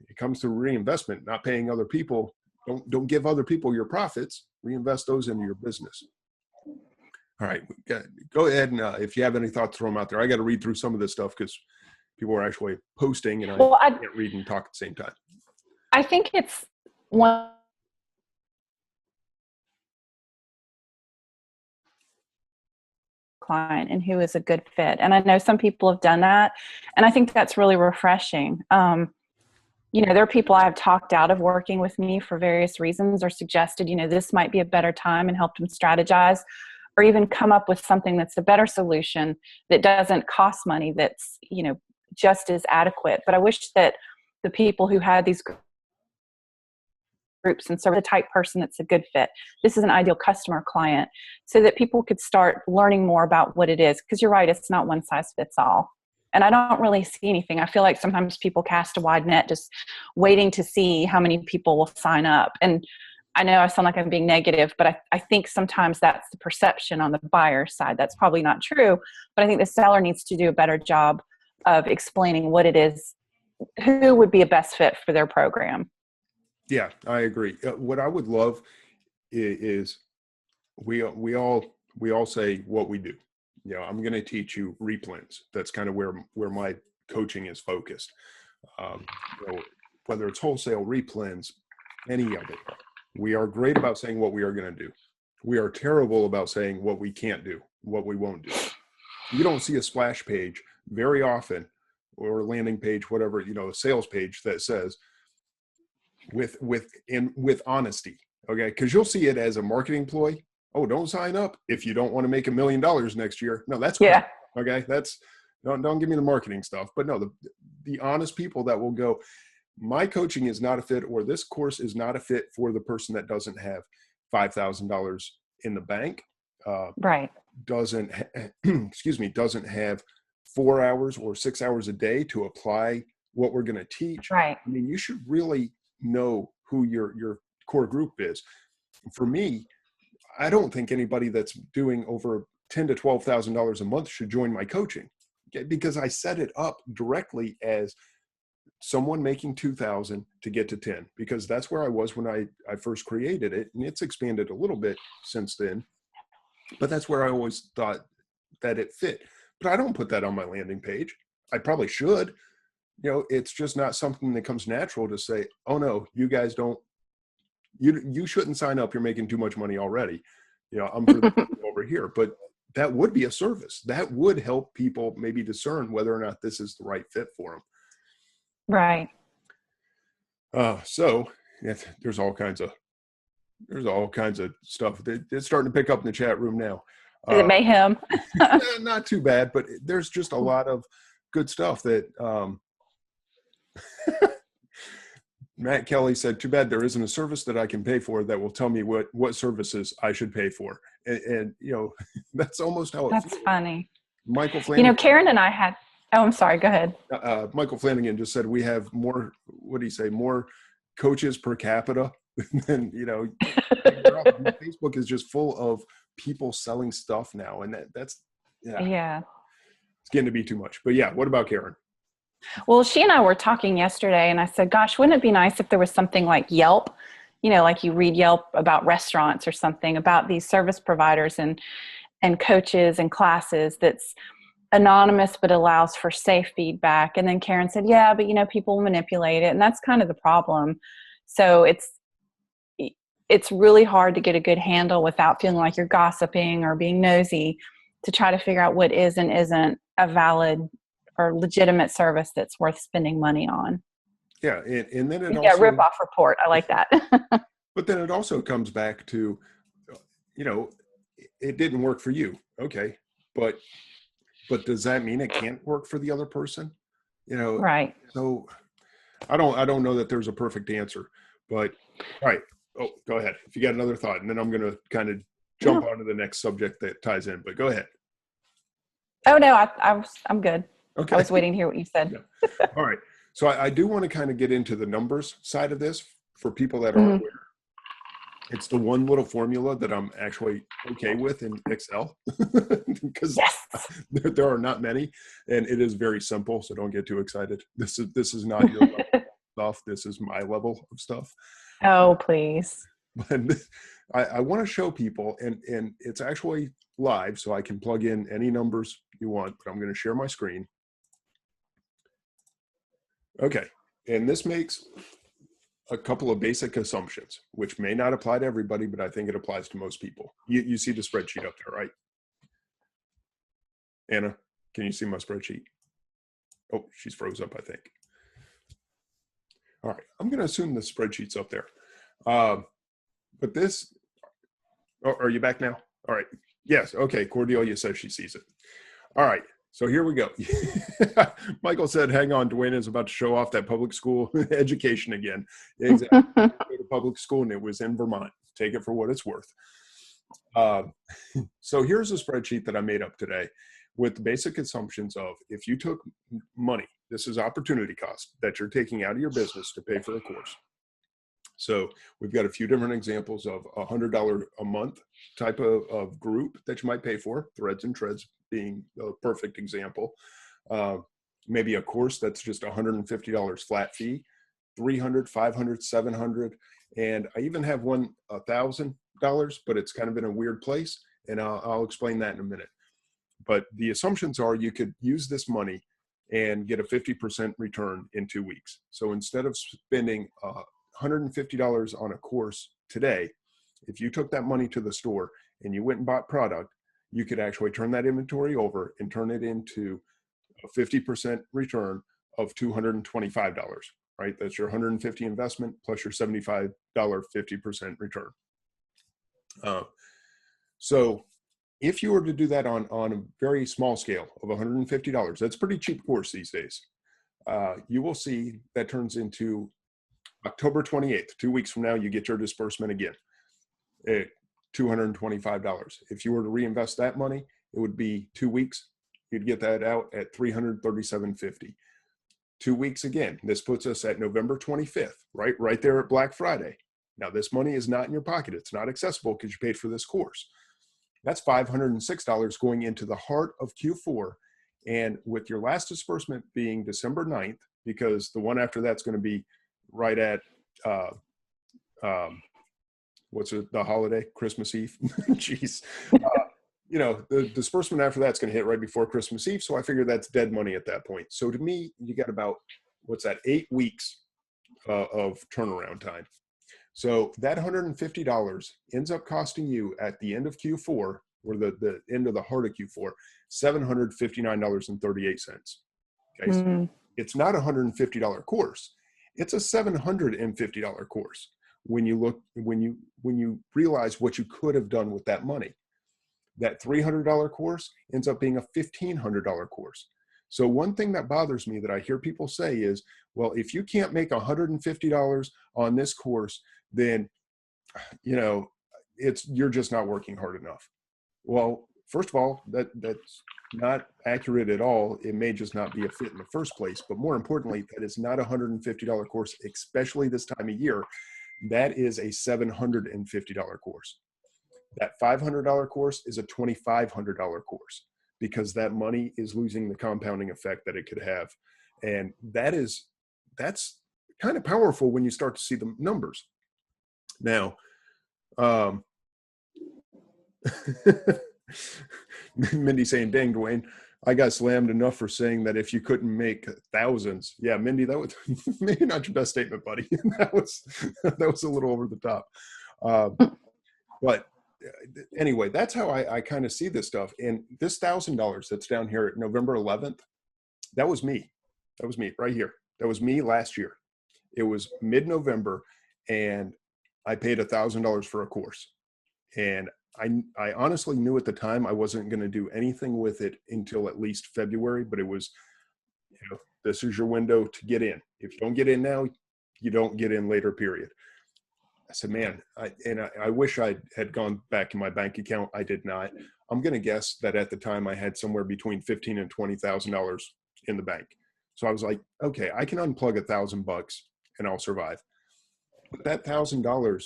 [SPEAKER 1] it comes to reinvestment, not paying other people. Don't give other people your profits. Reinvest those into your business. All right, go ahead, and if you have any thoughts, throw them out there. I got to read through some of this stuff because people are actually posting, and I can't read and talk at the same time.
[SPEAKER 2] I think it's one client and who is a good fit. And I know some people have done that, and I think that's really refreshing. There are people I have talked out of working with me for various reasons, or suggested, this might be a better time, and helped them strategize, or even come up with something that's a better solution that doesn't cost money, that's, just as adequate. But I wish that the people who had these groups and serve the type person that's a good fit, this is an ideal customer client, so that people could start learning more about what it is. Because you're right, it's not one size fits all. And I don't really see anything. I feel like sometimes people cast a wide net, just waiting to see how many people will sign up. And I know I sound like I'm being negative, but I think sometimes that's the perception on the buyer side. That's probably not true, but I think the seller needs to do a better job of explaining what it is, who would be a best fit for their program.
[SPEAKER 1] Yeah, I agree. What I would love is we all say what we do. I'm going to teach you replens. That's kind of where my coaching is focused. Whether it's wholesale, replens, any of it. We are great about saying what we are going to do. We are terrible about saying what we can't do, what we won't do. You don't see a splash page very often, or a landing page, whatever, a sales page that says, with honesty. Okay. Cause you'll see it as a marketing ploy. Oh, don't sign up if you don't want to make $1 million next year. No, that's great.
[SPEAKER 2] Yeah.
[SPEAKER 1] Okay. Don't give me the marketing stuff, but no, the honest people that will go, my coaching is not a fit, or this course is not a fit for the person that doesn't have $5,000 in the bank.
[SPEAKER 2] Right.
[SPEAKER 1] Doesn't doesn't have 4 hours or 6 hours a day to apply what we're going to teach.
[SPEAKER 2] Right.
[SPEAKER 1] I mean, you should really know who your core group is. For me, I don't think anybody that's doing over $10,000 to $12,000 a month should join my coaching, because I set it up directly as someone making 2,000 to get to 10, because that's where I was when I first created it, and it's expanded a little bit since then. But that's where I always thought that it fit. But I don't put that on my landing page. I probably should. It's just not something that comes natural to say, oh no, you guys don't, you shouldn't sign up. You're making too much money already. I'm over here. But that would be a service that would help people maybe discern whether or not this is the right fit for them.
[SPEAKER 2] Right.
[SPEAKER 1] So yeah, there's all kinds of stuff. It's starting to pick up in the chat room now.
[SPEAKER 2] Is it mayhem?
[SPEAKER 1] Not too bad, but there's just a lot of good stuff that Matt Kelly said, too bad there isn't a service that I can pay for that will tell me what services I should pay for. And that's almost how it
[SPEAKER 2] That's
[SPEAKER 1] feels.
[SPEAKER 2] Funny.
[SPEAKER 1] Michael Flanagan.
[SPEAKER 2] Karen and I had, I'm sorry, go ahead.
[SPEAKER 1] Michael Flanagan just said we have more, what do you say, more coaches per capita than, Facebook is just full of people selling stuff now. And that's it's getting to be too much. But yeah, what about Karen?
[SPEAKER 2] Well, she and I were talking yesterday, and I said, gosh, wouldn't it be nice if there was something like Yelp, like you read Yelp about restaurants or something, about these service providers and coaches and classes that's anonymous but allows for safe feedback. And then Karen said, yeah, but people manipulate it, and that's kind of the problem. So it's really hard to get a good handle without feeling like you're gossiping or being nosy, to try to figure out what is and isn't a valid or legitimate service that's worth spending money on.
[SPEAKER 1] Yeah. And then
[SPEAKER 2] rip off report. I like that.
[SPEAKER 1] But then it also comes back to, it didn't work for you. Okay. But does that mean it can't work for the other person?
[SPEAKER 2] Right.
[SPEAKER 1] So I don't know that there's a perfect answer, but all right. Oh, go ahead. If you got another thought, and then I'm going to kind of jump onto the next subject that ties in, but go ahead.
[SPEAKER 2] Oh no, I'm good.
[SPEAKER 1] Okay.
[SPEAKER 2] I was waiting to hear what you said.
[SPEAKER 1] Yeah. All right. So I do want to kind of get into the numbers side of this for people that aren't aware. It's the one little formula that I'm actually okay with in Excel, because there are not many, and it is very simple. So don't get too excited. This is not your level of stuff. This is my level of stuff.
[SPEAKER 2] Oh, please.
[SPEAKER 1] But I want to show people, and it's actually live, so I can plug in any numbers you want, but I'm going to share my screen. Okay. And this makes a couple of basic assumptions, which may not apply to everybody, but I think it applies to most people. You see the spreadsheet up there, right? Anna, can you see my spreadsheet? Oh, she's froze up, I think. All right. I'm going to assume the spreadsheet's up there. But this, are you back now? All right. Yes. Okay. Cordelia says she sees it. All right. So here we go. Michael said, hang on, Duane is about to show off that public school education again. Exactly. I went to public school, and it was in Vermont. Take it for what it's worth. So here's a spreadsheet that I made up today with the basic assumptions of, if you took money, this is opportunity cost that you're taking out of your business to pay for a course. So we've got a few different examples of $100 a month type of group that you might pay for, Threads and Treads being a perfect example. Maybe a course that's just $150 flat fee, $300, $500, $700. And I even have one $1,000, but it's kind of in a weird place. And I'll explain that in a minute. But the assumptions are you could use this money and get a 50% return in 2 weeks. So instead of spending $150 on a course today, if you took that money to the store and you went and bought product, you could actually turn that inventory over and turn it into a 50% return of $225. right? That's your 150 investment plus your $75 50% return. So if you were to do that on a very small scale of $150, that's a pretty cheap course these days. You will see that turns into October 28th, 2 weeks from now, you get your disbursement again at $225. If you were to reinvest that money, it would be 2 weeks. You'd get that out at $337.50. 2 weeks again. This puts us at November 25th, right there at Black Friday. Now, this money is not in your pocket. It's not accessible because you paid for this course. That's $506 going into the heart of Q4. And with your last disbursement being December 9th, because the one after that's going to be right at, what's it, the holiday, Christmas Eve? Jeez. The disbursement after that's going to hit right before Christmas Eve. So I figure that's dead money at that point. So to me, you got about, 8 weeks of turnaround time. So that $150 ends up costing you at the end of Q4, or the end of the heart of Q4, $759.38. Okay. So it's not a $150 course. It's a $750 course when you realize what you could have done with that money. That $300 course ends up being a $1,500 course. So one thing that bothers me that I hear people say is, well, if you can't make $150 on this course, then, you're just not working hard enough. Well, first of all, that's not accurate at all. It may just not be a fit in the first place. But more importantly, that is not a $150 course, especially this time of year. That is a $750 course. That $500 course is a $2,500 course because that money is losing the compounding effect that it could have. And that's kind of powerful when you start to see the numbers. Now, Mindy saying, dang, Duane, I got slammed enough for saying that if you couldn't make thousands. Yeah, Mindy, that was maybe not your best statement, buddy. that was a little over the top. But anyway, that's how I kind of see this stuff. And this $1,000 that's down here at November 11th, that was me. That was me right here. That was me last year. It was mid-November, and I paid $1,000 for a course. And I honestly knew at the time I wasn't going to do anything with it until at least February, but it was, this is your window to get in. If you don't get in now, you don't get in later, period. I said, man, I wish I had gone back in my bank account. I did not. I'm going to guess that at the time I had somewhere between $15,000 and $20,000 in the bank. So I was like, okay, I can unplug $1,000 and I'll survive. But that $1,000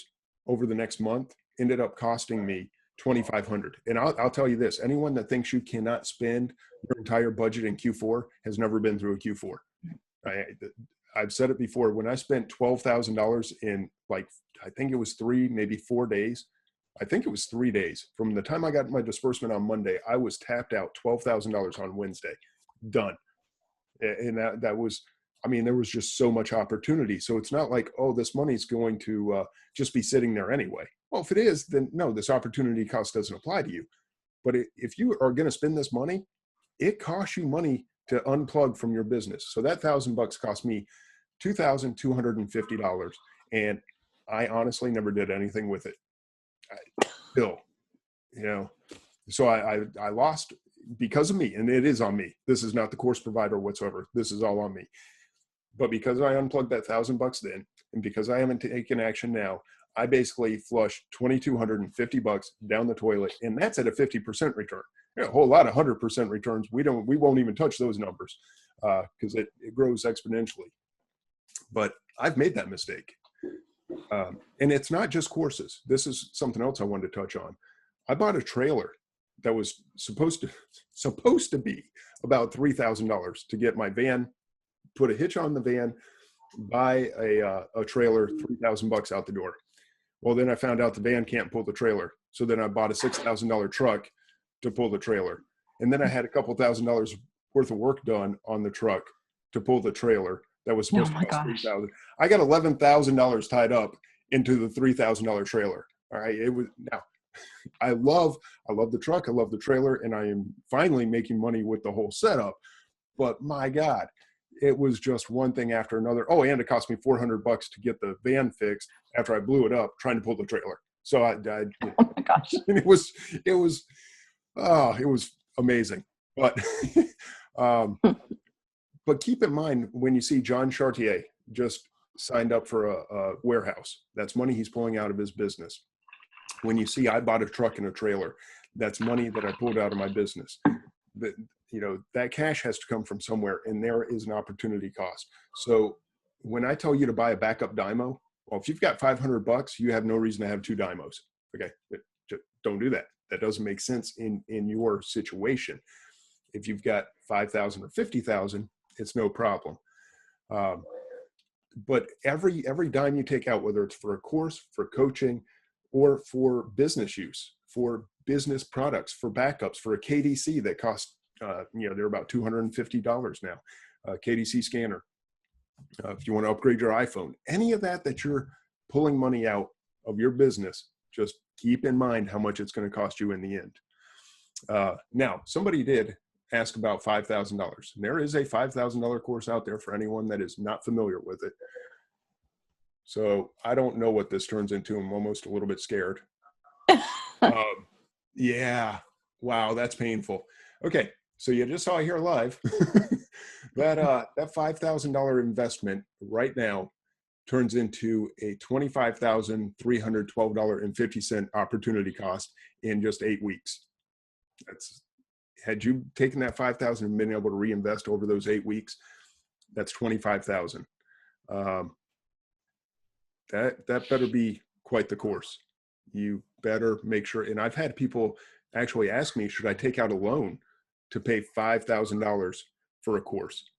[SPEAKER 1] over the next month ended up costing me $2,500. And I'll tell you this: anyone that thinks you cannot spend your entire budget in Q4 has never been through a Q4. I've said it before. When I spent $12,000 in, I think it was 3, maybe 4 days. I think it was 3 days. From the time I got my disbursement on Monday, I was tapped out $12,000 on Wednesday. Done. And that was, there was just so much opportunity. So it's not like, oh, this money's going to just be sitting there anyway. Well, if it is, then no, this opportunity cost doesn't apply to you. But if you are going to spend this money, it costs you money to unplug from your business. So that $1,000 cost me $2,250. And I honestly never did anything with it. So I lost because of me, and it is on me. This is not the course provider whatsoever. This is all on me. But because I unplugged that $1,000 then, and because I haven't taken action now, I basically flushed $2,250 down the toilet, and that's at a 50% return. A whole lot of 100% returns. We won't even touch those numbers because it grows exponentially. But I've made that mistake. And it's not just courses. This is something else I wanted to touch on. I bought a trailer that was supposed to be about $3,000 to get my van, put a hitch on the van, buy a trailer, $3,000 out the door. Well, then I found out the van can't pull the trailer. So then I bought a $6,000 truck to pull the trailer. And then I had a couple $1,000 worth of work done on the truck to pull the trailer. That was supposed to cost $3,000. I got $11,000 tied up into the $3,000 trailer. All right. It was now. I love the truck. I love the trailer, and I am finally making money with the whole setup. But my God, it was just one thing after another. Oh, and it cost me $400 to get the van fixed after I blew it up trying to pull the trailer. So
[SPEAKER 2] Oh my gosh.
[SPEAKER 1] it was amazing. But, but keep in mind when you see John Chartier just signed up for a warehouse, that's money he's pulling out of his business. When you see I bought a truck and a trailer, that's money that I pulled out of my business. That, that cash has to come from somewhere, and there is an opportunity cost. So when I tell you to buy a backup dymo, well, if you've got $500, you have no reason to have two dymos. Okay, just don't do that. That doesn't make sense in your situation. If you've got 5,000 or 50,000, it's no problem. But every dime you take out, whether it's for a course, for coaching, or for business use, for business products, for backups, for a KDC that costs, they're about $250 now, KDC scanner. If you want to upgrade your iPhone, any of that you're pulling money out of your business, just keep in mind how much it's going to cost you in the end. Now, somebody did ask about $5,000. There is a $5,000 course out there for anyone that is not familiar with it. So I don't know what this turns into. I'm almost a little bit scared. Yeah. Wow. That's painful. Okay. So you just saw here live that $5,000 investment right now turns into a $25,312.50 opportunity cost in just 8 weeks. Had you taken that $5,000 and been able to reinvest over those 8 weeks, that's $25,000. That better be quite the course. You better make sure. And I've had people actually ask me, should I take out a loan to pay $5,000 for a course?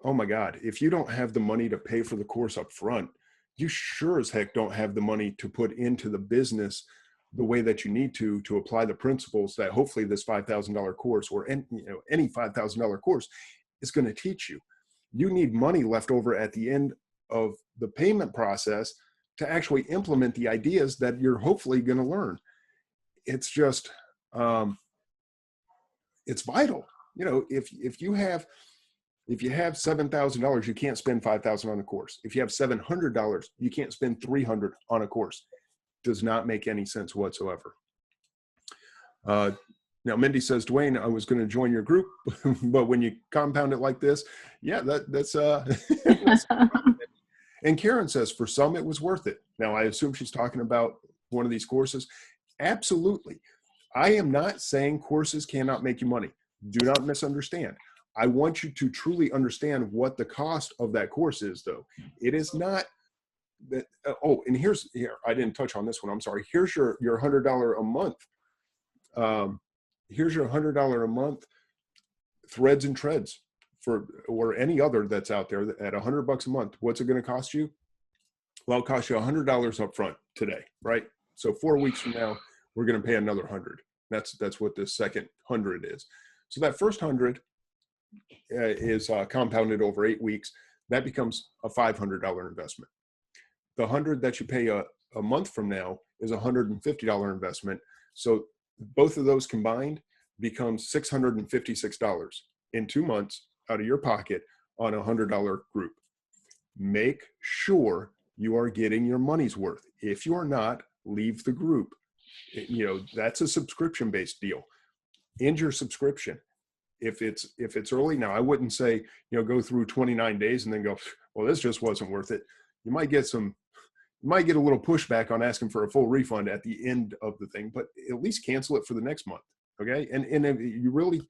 [SPEAKER 1] Oh my God. If you don't have the money to pay for the course up front, you sure as heck don't have the money to put into the business the way that you need to apply the principles that hopefully this $5,000 course or any $5,000 course is going to teach you. You need money left over at the end of the payment process to actually implement the ideas that you're hopefully going to learn. It's just, it's vital. If you have $7,000, you can't spend $5,000 on a course. If you have $700, you can't spend $300 on a course. Does not make any sense whatsoever. Now, Mindy says, Duane, I was going to join your group, but when you compound it like this, yeah, that's And Karen says, for some, it was worth it. Now, I assume she's talking about one of these courses. Absolutely. I am not saying courses cannot make you money. Do not misunderstand. I want you to truly understand what the cost of that course is, though. It is not that, and here, I didn't touch on this one. I'm sorry. Here's your $100 a month. Here's your $100 a month threads and treads or any other that's out there at $100 a month. What's it going to cost you? Well, it costs you $100 up front today, right? So 4 weeks from now, we're going to pay another 100. That's what this second 100 is. So that first 100 is compounded over 8 weeks. That becomes a $500 investment. The 100 that you pay a month from now is a $150 investment. So both of those combined becomes $656 in 2 months out of your pocket on a $100 group. Make sure you are getting your money's worth. If you are not, leave the group. That's a subscription-based deal. End your subscription. If it's early, now I wouldn't say, go through 29 days and then go, well, this just wasn't worth it. You might get a little pushback on asking for a full refund at the end of the thing, but at least cancel it for the next month. Okay. And if you really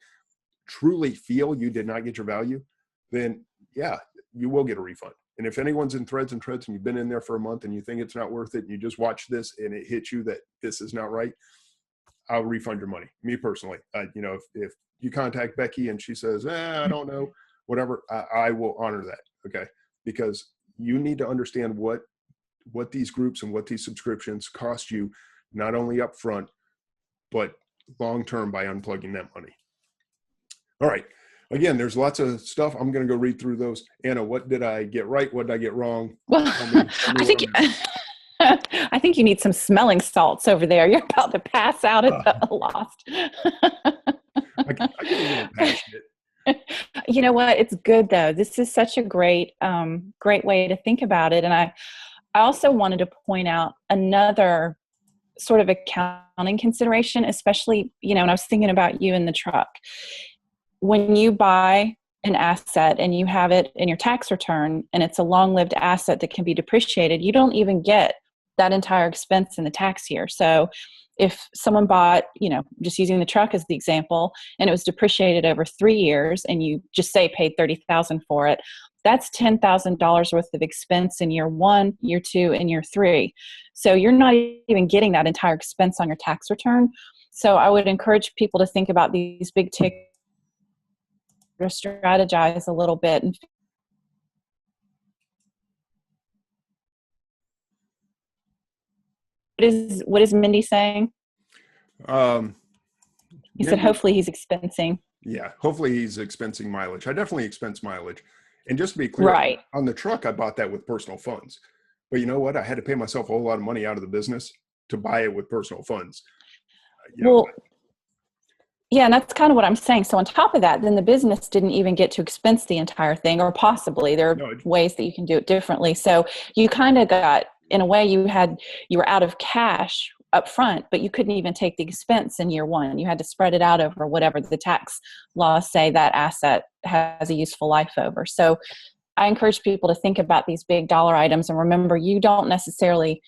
[SPEAKER 1] truly feel you did not get your value, then yeah, you will get a refund. And if anyone's in threads and treads and you've been in there for a month and you think it's not worth it and you just watch this and it hits you that this is not right, I'll refund your money. Me personally, if you contact Becky and she says, I don't know, whatever, I will honor that. Okay. Because you need to understand what these groups and what these subscriptions cost you, not only up front, but long-term by unplugging that money. All right. Again, there's lots of stuff. I'm going to go read through those. Anna, what did I get right? What did I get wrong?
[SPEAKER 2] Well, I think you need some smelling salts over there. You're about to pass out at the Lost.
[SPEAKER 1] I get a little passionate.
[SPEAKER 2] You know what? It's good though. This is such a great way to think about it. And I also wanted to point out another sort of accounting consideration, especially, and I was thinking about you in the truck. When you buy an asset and you have it in your tax return and it's a long-lived asset that can be depreciated, you don't even get that entire expense in the tax year. So if someone bought, just using the truck as the example, and it was depreciated over 3 years and you just say paid $30,000 for it, that's $10,000 worth of expense in year 1, year 2, and year 3. So you're not even getting that entire expense on your tax return. So I would encourage people to think about these big tickets, or strategize a little bit. And what is Mindy saying?
[SPEAKER 1] Um,
[SPEAKER 2] He said,
[SPEAKER 1] Mindy,
[SPEAKER 2] hopefully he's expensing.
[SPEAKER 1] yeah, hopefully he's expensing mileage. I definitely expense mileage. And just to be clear,
[SPEAKER 2] Right.
[SPEAKER 1] on the truck, I bought that with personal funds. But you know what? I had to pay myself a whole lot of money out of the business to buy it with personal funds.
[SPEAKER 2] Well, yeah, and that's kind of what I'm saying. So on top of that, then the business didn't even get to expense the entire thing, or possibly there are
[SPEAKER 1] No,
[SPEAKER 2] ways that you can do it differently. So you kind of got, in a way, you were out of cash up front, but you couldn't even take the expense in year 1. You had to spread it out over whatever the tax laws say that asset has a useful life over. So I encourage people to think about these big dollar items, and remember, you don't necessarily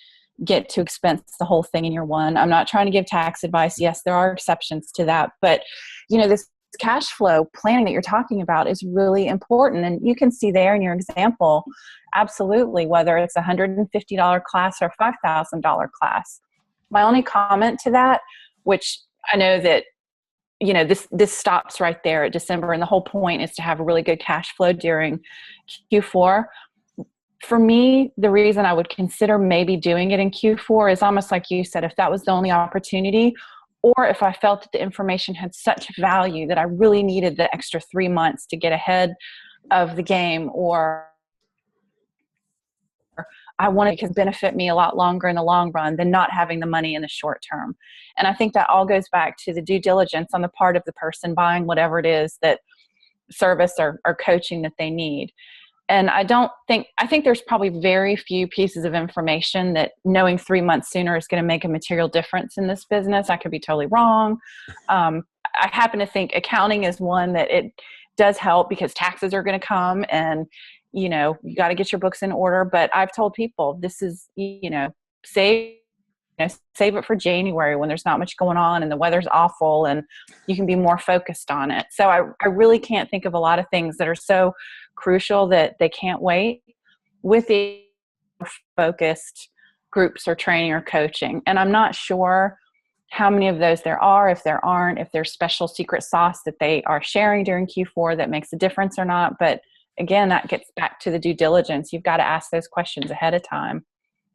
[SPEAKER 2] get to expense the whole thing in year 1. I'm not trying to give tax advice. Yes, there are exceptions to that, but this cash flow planning that you're talking about is really important. And you can see there in your example, absolutely, whether it's a $150 class or a $5,000 class. My only comment to that, which I know that this stops right there at December, and the whole point is to have a really good cash flow during Q4. For me, the reason I would consider maybe doing it in Q4 is almost like you said, if that was the only opportunity, or if I felt that the information had such value that I really needed the extra 3 months to get ahead of the game, or I wanted it to benefit me a lot longer in the long run than not having the money in the short term. And I think that all goes back to the due diligence on the part of the person buying whatever it is, that service or coaching that they need. And I think there's probably very few pieces of information that knowing 3 months sooner is going to make a material difference in this business. I could be totally wrong. I happen to think accounting is one that it does help, because taxes are going to come, and you got to get your books in order. But I've told people, this is, save save it for January when there's not much going on and the weather's awful, and you can be more focused on it. So I really can't think of a lot of things that are so crucial that they can't wait with the focused groups or training or coaching. And I'm not sure how many of those there are, if there aren't, if there's special secret sauce that they are sharing during Q4 that makes a difference or not. But again, that gets back to the due diligence. You've got to ask those questions ahead of time.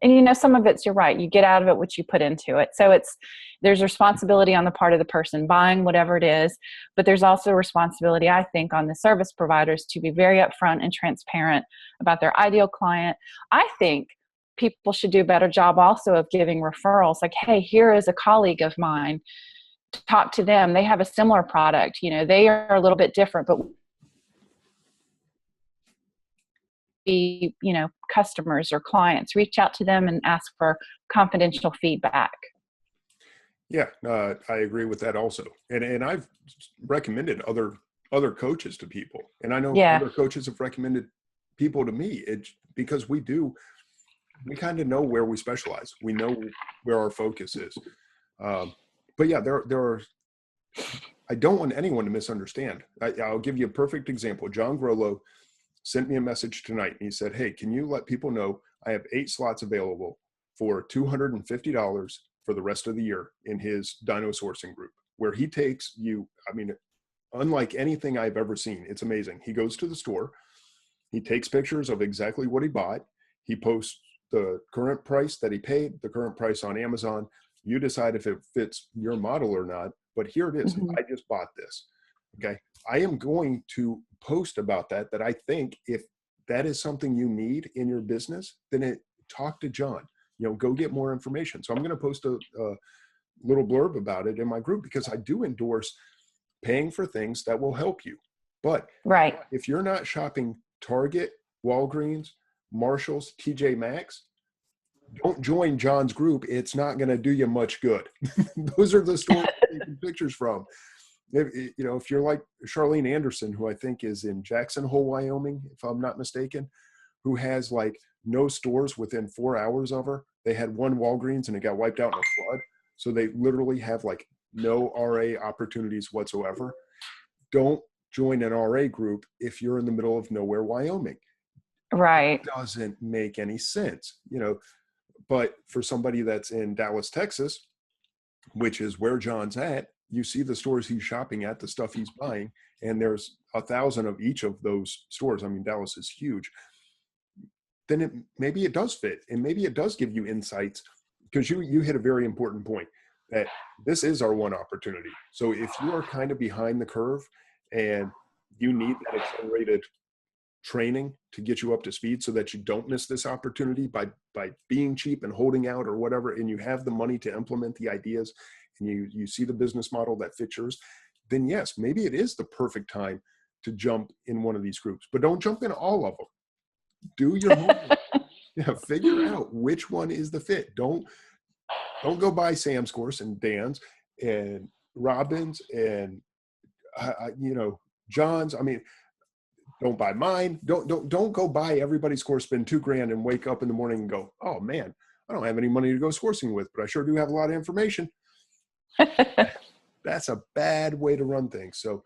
[SPEAKER 2] And some of it's, you're right, you get out of it what you put into it. So there's responsibility on the part of the person buying whatever it is, but there's also responsibility, I think, on the service providers to be very upfront and transparent about their ideal client. I think people should do a better job also of giving referrals, like, hey, here is a colleague of mine, talk to them, they have a similar product, they are a little bit different, but be, customers or clients, reach out to them and ask for confidential feedback.
[SPEAKER 1] Yeah, I agree with that also. And I've recommended other coaches to people. And I know other coaches have recommended people to me. It's because we kind of know where we specialize. We know where our focus is. But yeah, there are, I don't want anyone to misunderstand. I'll give you a perfect example. John Grollo sent me a message tonight, and he said, hey, can you let people know I have 8 slots available for $250 for the rest of the year in his dyno sourcing group, where he takes you, unlike anything I've ever seen. It's amazing. He goes to the store, he takes pictures of exactly what he bought, he posts the current price that he paid, the current price on Amazon. You decide if it fits your model or not, but here it is.
[SPEAKER 2] Mm-hmm.
[SPEAKER 1] I just bought this. Okay. I am going to post about that I think if that is something you need in your business, then talk to John, go get more information. So I'm going to post a little blurb about it in my group, because I do endorse paying for things that will help you. But
[SPEAKER 2] Right.
[SPEAKER 1] if you're not shopping Target, Walgreens, Marshalls, TJ Maxx, don't join John's group. It's not going to do you much good. Those are the stores taking pictures from. If you're like Charlene Anderson, who I think is in Jackson Hole, Wyoming, if I'm not mistaken, who has like no stores within 4 hours of her. They had one Walgreens and it got wiped out in a flood. So they literally have like no RA opportunities whatsoever. Don't join an RA group if you're in the middle of nowhere, Wyoming.
[SPEAKER 2] Right.
[SPEAKER 1] It doesn't make any sense, but for somebody that's in Dallas, Texas, which is where John's at, you see the stores he's shopping at, the stuff he's buying, and there's 1,000 of each of those stores. I mean, Dallas is huge. Then maybe it does fit, and maybe it does give you insights, because you hit a very important point that this is our one opportunity. So if you are kind of behind the curve and you need that accelerated training to get you up to speed so that you don't miss this opportunity by being cheap and holding out or whatever, and you have the money to implement the ideas, and you see the business model that fits yours, then yes, maybe it is the perfect time to jump in one of these groups. But don't jump in all of them. Do your homework. Figure out which one is the fit. Don't go buy Sam's course and Dan's and Robin's and John's. I mean, don't buy mine. Don't go buy everybody's course, spend $2,000 and wake up in the morning and go, oh man, I don't have any money to go coursing with, but I sure do have a lot of information. That's a bad way to run things. So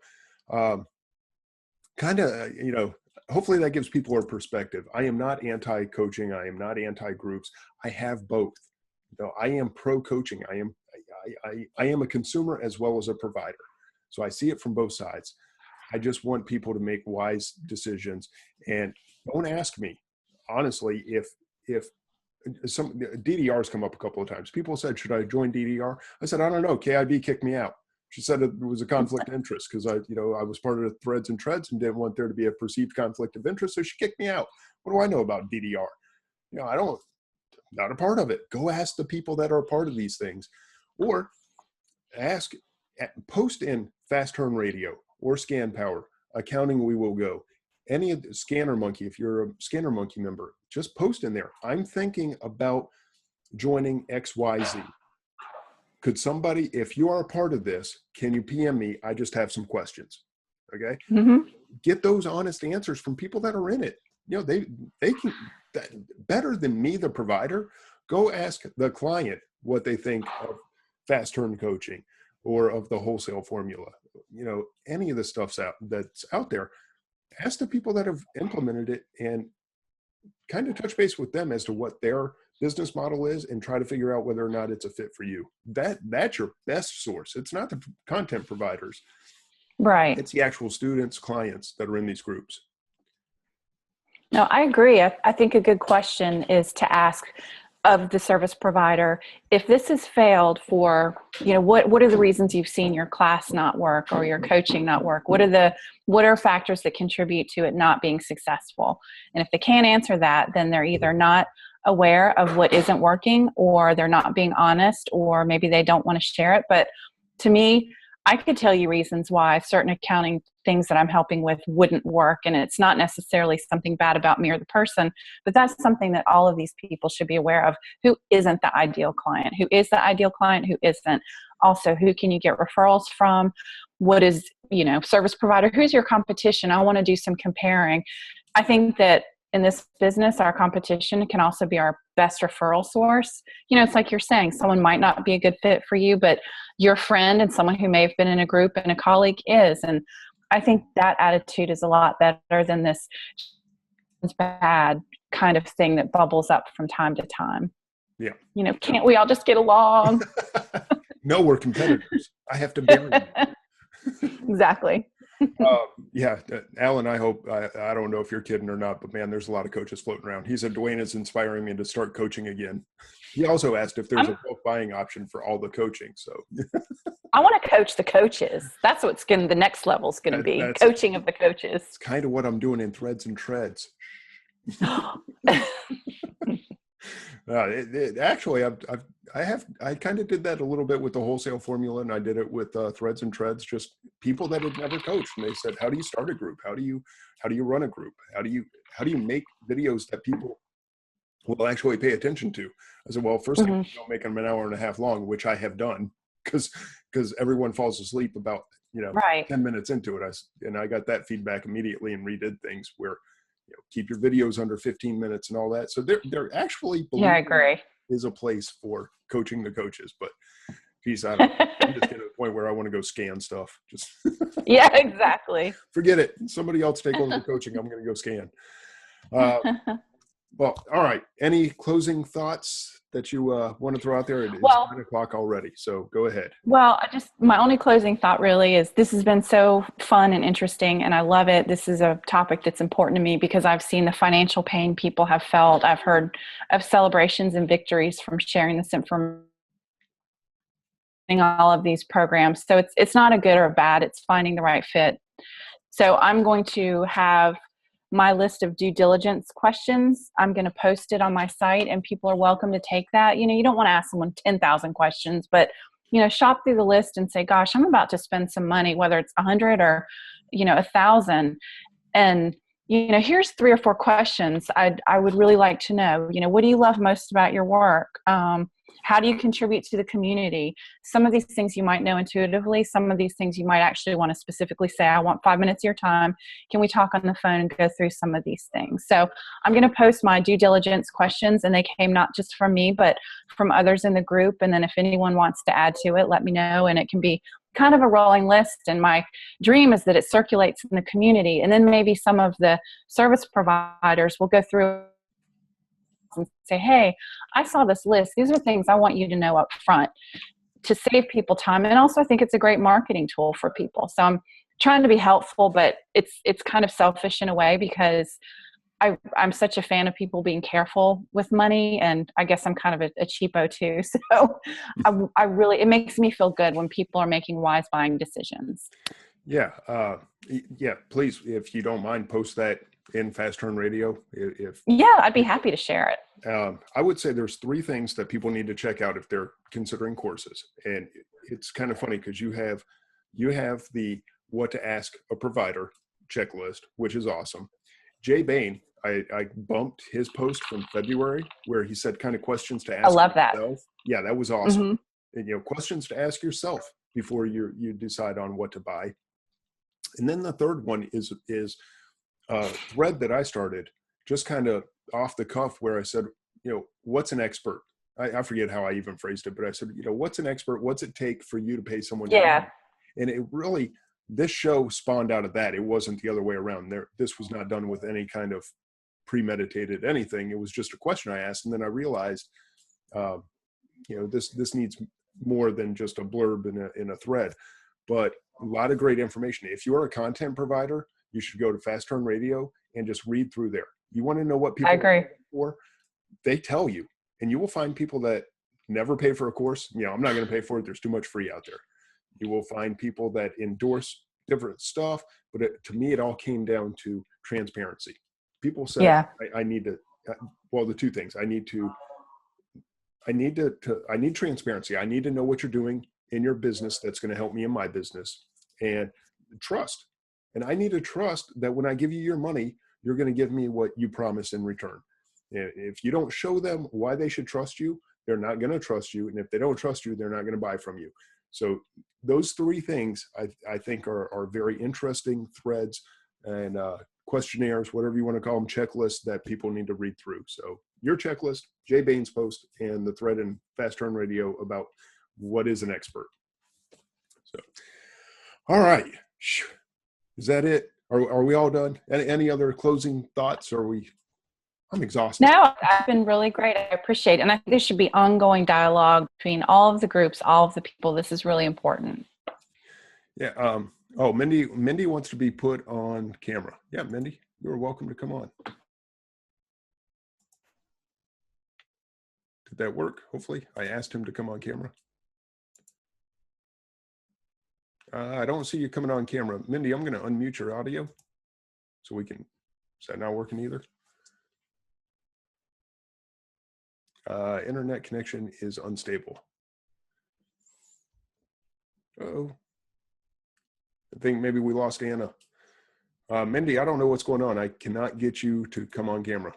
[SPEAKER 1] hopefully that gives people a perspective. I am not anti-coaching. I am not anti-groups. I have both. I am pro-coaching. I am a consumer as well as a provider. So I see it from both sides. I just want people to make wise decisions. And don't ask me, honestly, if some DDR's come up a couple of times. People said, should I join DDR? I said, I don't know. KIB kicked me out. She said it was a conflict of interest because I was part of the Threads and Treads and didn't want there to be a perceived conflict of interest. So she kicked me out. What do I know about DDR? Not a part of it. Go ask the people that are a part of these things, or post in Fast Turn Radio or Scan Power, Accounting We Will Go, any of the Scanner Monkey. If you're a Scanner Monkey member, just post in there. I'm thinking about joining XYZ. Could somebody, if you are a part of this, can you PM me? I just have some questions. Okay.
[SPEAKER 2] Mm-hmm.
[SPEAKER 1] Get those honest answers from people that are in it. They can, better than me, the provider. Go ask the client what they think of fast turn coaching or of the wholesale formula. Any of the stuff's that's out there. Ask the people that have implemented it and kind of touch base with them as to what their business model is and try to figure out whether or not it's a fit for you. That's your best source. It's not the content providers.
[SPEAKER 2] Right.
[SPEAKER 1] It's the actual students, clients that are in these groups.
[SPEAKER 2] No, I agree. I think a good question is to ask of the service provider, if this has failed for, what are the reasons you've seen your class not work or your coaching not work? What are factors that contribute to it not being successful? And if they can't answer that, then they're either not aware of what isn't working, or they're not being honest, or maybe they don't want to share it. But to me, I could tell you reasons why certain accounting things that I'm helping with wouldn't work. And it's not necessarily something bad about me or the person, but that's something that all of these people should be aware of. Who isn't the ideal client? Who is the ideal client? Who isn't? Also, who can you get referrals from? What is, service provider? Who's your competition? I want to do some comparing. I think that in this business, our competition can also be our best referral source. It's like you're saying, someone might not be a good fit for you, but your friend and someone who may have been in a group and a colleague is. And I think that attitude is a lot better than this bad kind of thing that bubbles up from time to time.
[SPEAKER 1] Yeah.
[SPEAKER 2] Can't we all just get along?
[SPEAKER 1] No, we're competitors. I have to bury you.
[SPEAKER 2] Exactly.
[SPEAKER 1] Alan, I hope, I don't know if you're kidding or not, but man, there's a lot of coaches floating around. He said, Duane is inspiring me to start coaching again. He also asked if there's a bulk buying option for all the coaching. So
[SPEAKER 2] I want to coach the coaches. That's what's the next level is going to be, coaching of the coaches.
[SPEAKER 1] It's kind of what I'm doing in Threads and Treads. Actually, I kind of did that a little bit with the wholesale formula, and I did it with threads and treads, just people that had never coached. And they said, how do you start a group? How do you run a group? How do you make videos that people will actually pay attention to? I said, well, first thing, don't make them an hour and a half long, which I have done because everyone falls asleep about,
[SPEAKER 2] Right.
[SPEAKER 1] 10 minutes into it. I got that feedback immediately and redid things where, keep your videos under 15 minutes and all that. So they're actually,
[SPEAKER 2] Yeah, I agree.
[SPEAKER 1] is a place for coaching the coaches, but geez, I don't know. I'm just getting to the point where I want to go scan stuff. Just
[SPEAKER 2] Yeah, exactly.
[SPEAKER 1] forget it. Somebody else take over the coaching. I'm going to go scan. Well, all right. Any closing thoughts that you want to throw out there? It is 9:00 already, so go ahead.
[SPEAKER 2] Well, my only closing thought really is this has been so fun and interesting, and I love it. This is a topic that's important to me because I've seen the financial pain people have felt. I've heard of celebrations and victories from sharing this information, all of these programs. So it's not a good or a bad, it's finding the right fit. So I'm going to have my list of due diligence questions. I'm going to post it on my site, and people are welcome to take that. You don't want to ask someone 10,000 questions, but shop through the list and say, gosh, I'm about to spend some money, whether it's 100 or 1,000. And here's 3 or 4 questions I would really like to know. What do you love most about your work? How do you contribute to the community? Some of these things you might know intuitively. Some of these things you might actually want to specifically say, I want 5 minutes of your time. Can we talk on the phone and go through some of these things? So I'm going to post my due diligence questions, and they came not just from me, but from others in the group. And then if anyone wants to add to it, let me know. And it can be kind of a rolling list. And my dream is that it circulates in the community. And then maybe some of the service providers will go through and say, hey, I saw this list. These are things I want you to know up front to save people time. And also I think it's a great marketing tool for people. So I'm trying to be helpful, but it's kind of selfish in a way because I'm such a fan of people being careful with money. And I guess I'm kind of a cheapo too. So I really, it makes me feel good when people are making wise buying decisions.
[SPEAKER 1] Yeah. Please, if you don't mind, post that in Fast Turn Radio.
[SPEAKER 2] I'd be happy to share it.
[SPEAKER 1] I would say there's 3 things that people need to check out if they're considering courses. And it's kind of funny because you have the what to ask a provider checklist, which is awesome. Jay Bain, I bumped his post from February where he said kind of questions to ask.
[SPEAKER 2] I love that.
[SPEAKER 1] Yeah, that was awesome. Mm-hmm. And, questions to ask yourself before you decide on what to buy. And then the third one is a thread that I started just kind of off the cuff where I said, what's an expert? I forget how I even phrased it, but I said, what's an expert? What's it take for you to pay someone?
[SPEAKER 2] Yeah.
[SPEAKER 1] And it really, this show spawned out of that. It wasn't the other way around. This was not done with any kind of premeditated anything. It was just a question I asked. And then I realized, this needs more than just a blurb in a thread, but a lot of great information. If you're a content provider, you should go to Fast Turn Radio and just read through there. You want to know what people are looking for? They tell you, and you will find people that never pay for a course. I'm not going to pay for it. There's too much free out there. You will find people that endorse different stuff, but to me, it all came down to transparency. People say, I need to, the 2 things. I need transparency. I need to know what you're doing in your business that's going to help me in my business, and trust. And I need to trust that when I give you your money, you're going to give me what you promise in return. If you don't show them why they should trust you, they're not going to trust you. And if they don't trust you, they're not going to buy from you. So those 3 things I think are very interesting threads and questionnaires, whatever you want to call them, checklists that people need to read through. So your checklist, Jay Bain's post, and the thread in Fast Turn Radio about what is an expert. So, all right. Is that it? Are we all done? Any other closing thoughts? I'm exhausted.
[SPEAKER 2] No, I've been really great. I appreciate it. And I think there should be ongoing dialogue between all of the groups, all of the people. This is really important.
[SPEAKER 1] Yeah. Mindy wants to be put on camera. Yeah, Mindy, you're welcome to come on. Did that work? Hopefully. I asked him to come on camera. I don't see you coming on camera. Mindy, I'm going to unmute your audio so we can, is that not working either? Internet connection is unstable. Uh-oh. I think maybe we lost Anna. Mindy, I don't know what's going on. I cannot get you to come on camera.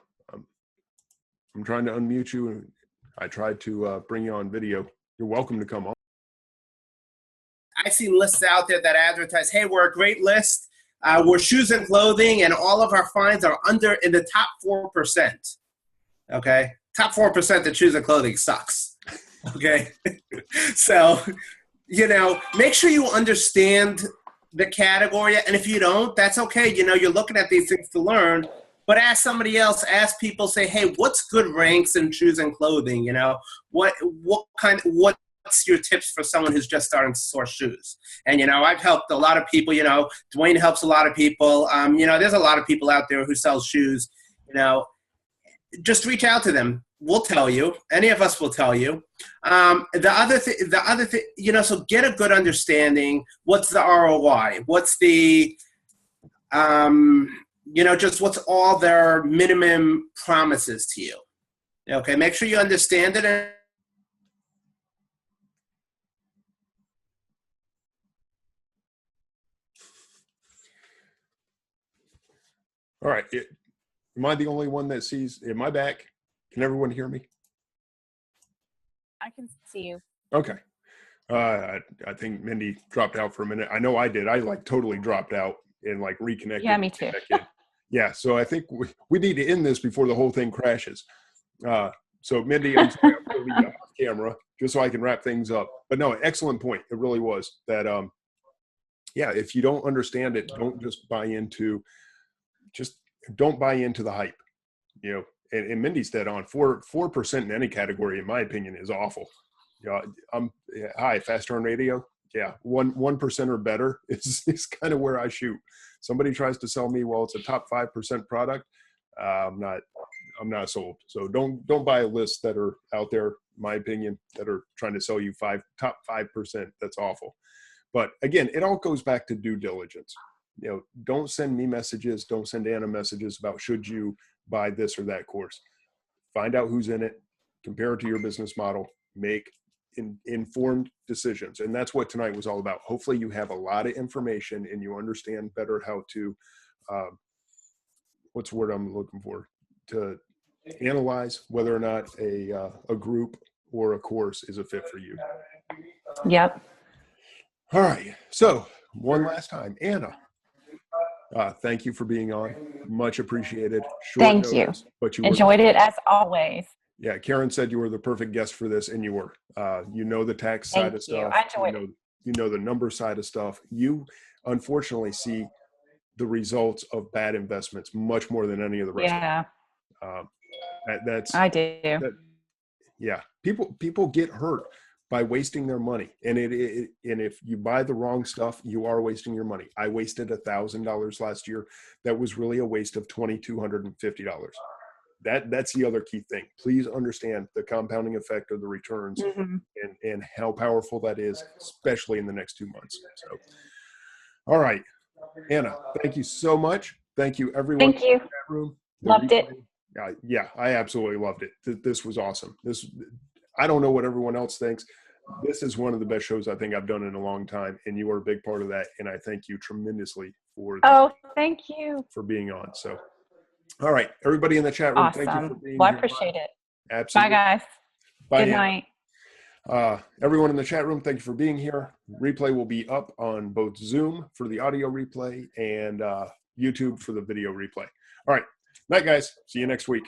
[SPEAKER 1] I'm trying to unmute you. I tried to bring you on video. You're welcome to come on.
[SPEAKER 3] I see lists out there that advertise, hey, we're a great list. We're shoes and clothing, and all of our finds are in the top 4%. Okay? Top 4% of shoes and clothing sucks. Okay? So, make sure you understand the category. And if you don't, that's okay. You're looking at these things to learn. But ask somebody else, ask people, say, hey, what's good ranks in shoes and clothing? What's your tips for someone who's just starting to source shoes? And, I've helped a lot of people, Duane helps a lot of people. There's a lot of people out there who sell shoes, just reach out to them. We'll tell you. Any of us will tell you. The other thing, so get a good understanding. What's the ROI? What's the, just what's all their minimum promises to you? Okay, make sure you understand it.
[SPEAKER 1] All right. Am I the only one that sees? Am I back? Can everyone hear me?
[SPEAKER 2] I can see you.
[SPEAKER 1] Okay. I think Mindy dropped out for a minute. I know I did. I totally dropped out and reconnected.
[SPEAKER 2] Yeah, me too.
[SPEAKER 1] Yeah. So I think we need to end this before the whole thing crashes. So Mindy, I'm sorry, I'm going to leave you off camera just so I can wrap things up. But no, excellent point. It really was that, if you don't understand it, don't just buy into, don't buy into the hype, and Mindy's dead on. 4% in any category, in my opinion, is awful. Hi, Fast Turn Radio. Yeah, 1% or better is kind of where I shoot. Somebody tries to sell me, well, it's a top 5% product. I'm not sold. So don't buy lists that are out there, in my opinion, that are trying to sell you top 5%. That's awful. But again, it all goes back to due diligence. Don't send me messages. Don't send Anna messages about should you buy this or that course. Find out who's in it, compare it to your business model, make informed decisions. And that's what tonight was all about. Hopefully you have a lot of information and you understand better how to, what's the word I'm looking for? To analyze whether or not a group or a course is a fit for you.
[SPEAKER 2] Yep.
[SPEAKER 1] All right. So one last time, Anna. Thank you for being on. Much appreciated.
[SPEAKER 2] Thank you.
[SPEAKER 1] But you
[SPEAKER 2] enjoyed it as always.
[SPEAKER 1] Yeah, Karen said you were the perfect guest for this, and you were. The tax side of stuff.
[SPEAKER 2] I enjoyed it.
[SPEAKER 1] You know the number side of stuff. You unfortunately see the results of bad investments much more than any of the rest.
[SPEAKER 2] Yeah.
[SPEAKER 1] I
[SPEAKER 2] do.
[SPEAKER 1] Yeah, people get hurt by wasting their money, and and if you buy the wrong stuff, you are wasting your money. I wasted $1,000 last year. That was really a waste of $2,250. That's the other key thing. Please understand the compounding effect of the returns and how powerful that is, especially in the next 2 months. So, all right, Anna, thank you so much. Thank you, everyone.
[SPEAKER 2] Thank you.
[SPEAKER 1] In the chat room.
[SPEAKER 2] Loved it.
[SPEAKER 1] Yeah, I absolutely loved it. This was awesome. I don't know what everyone else thinks. This is one of the best shows I think I've done in a long time, and you are a big part of that. And I thank you tremendously for
[SPEAKER 2] thank you
[SPEAKER 1] for being on. So, all right, everybody in the chat room,
[SPEAKER 2] awesome.
[SPEAKER 1] Thank you for being
[SPEAKER 2] here.
[SPEAKER 1] I
[SPEAKER 2] appreciate it.
[SPEAKER 1] Absolutely.
[SPEAKER 2] Bye, guys.
[SPEAKER 1] Bye,
[SPEAKER 2] Good night.
[SPEAKER 1] Everyone in the chat room, thank you for being here. Replay will be up on both Zoom for the audio replay and YouTube for the video replay. All right, night, guys. See you next week.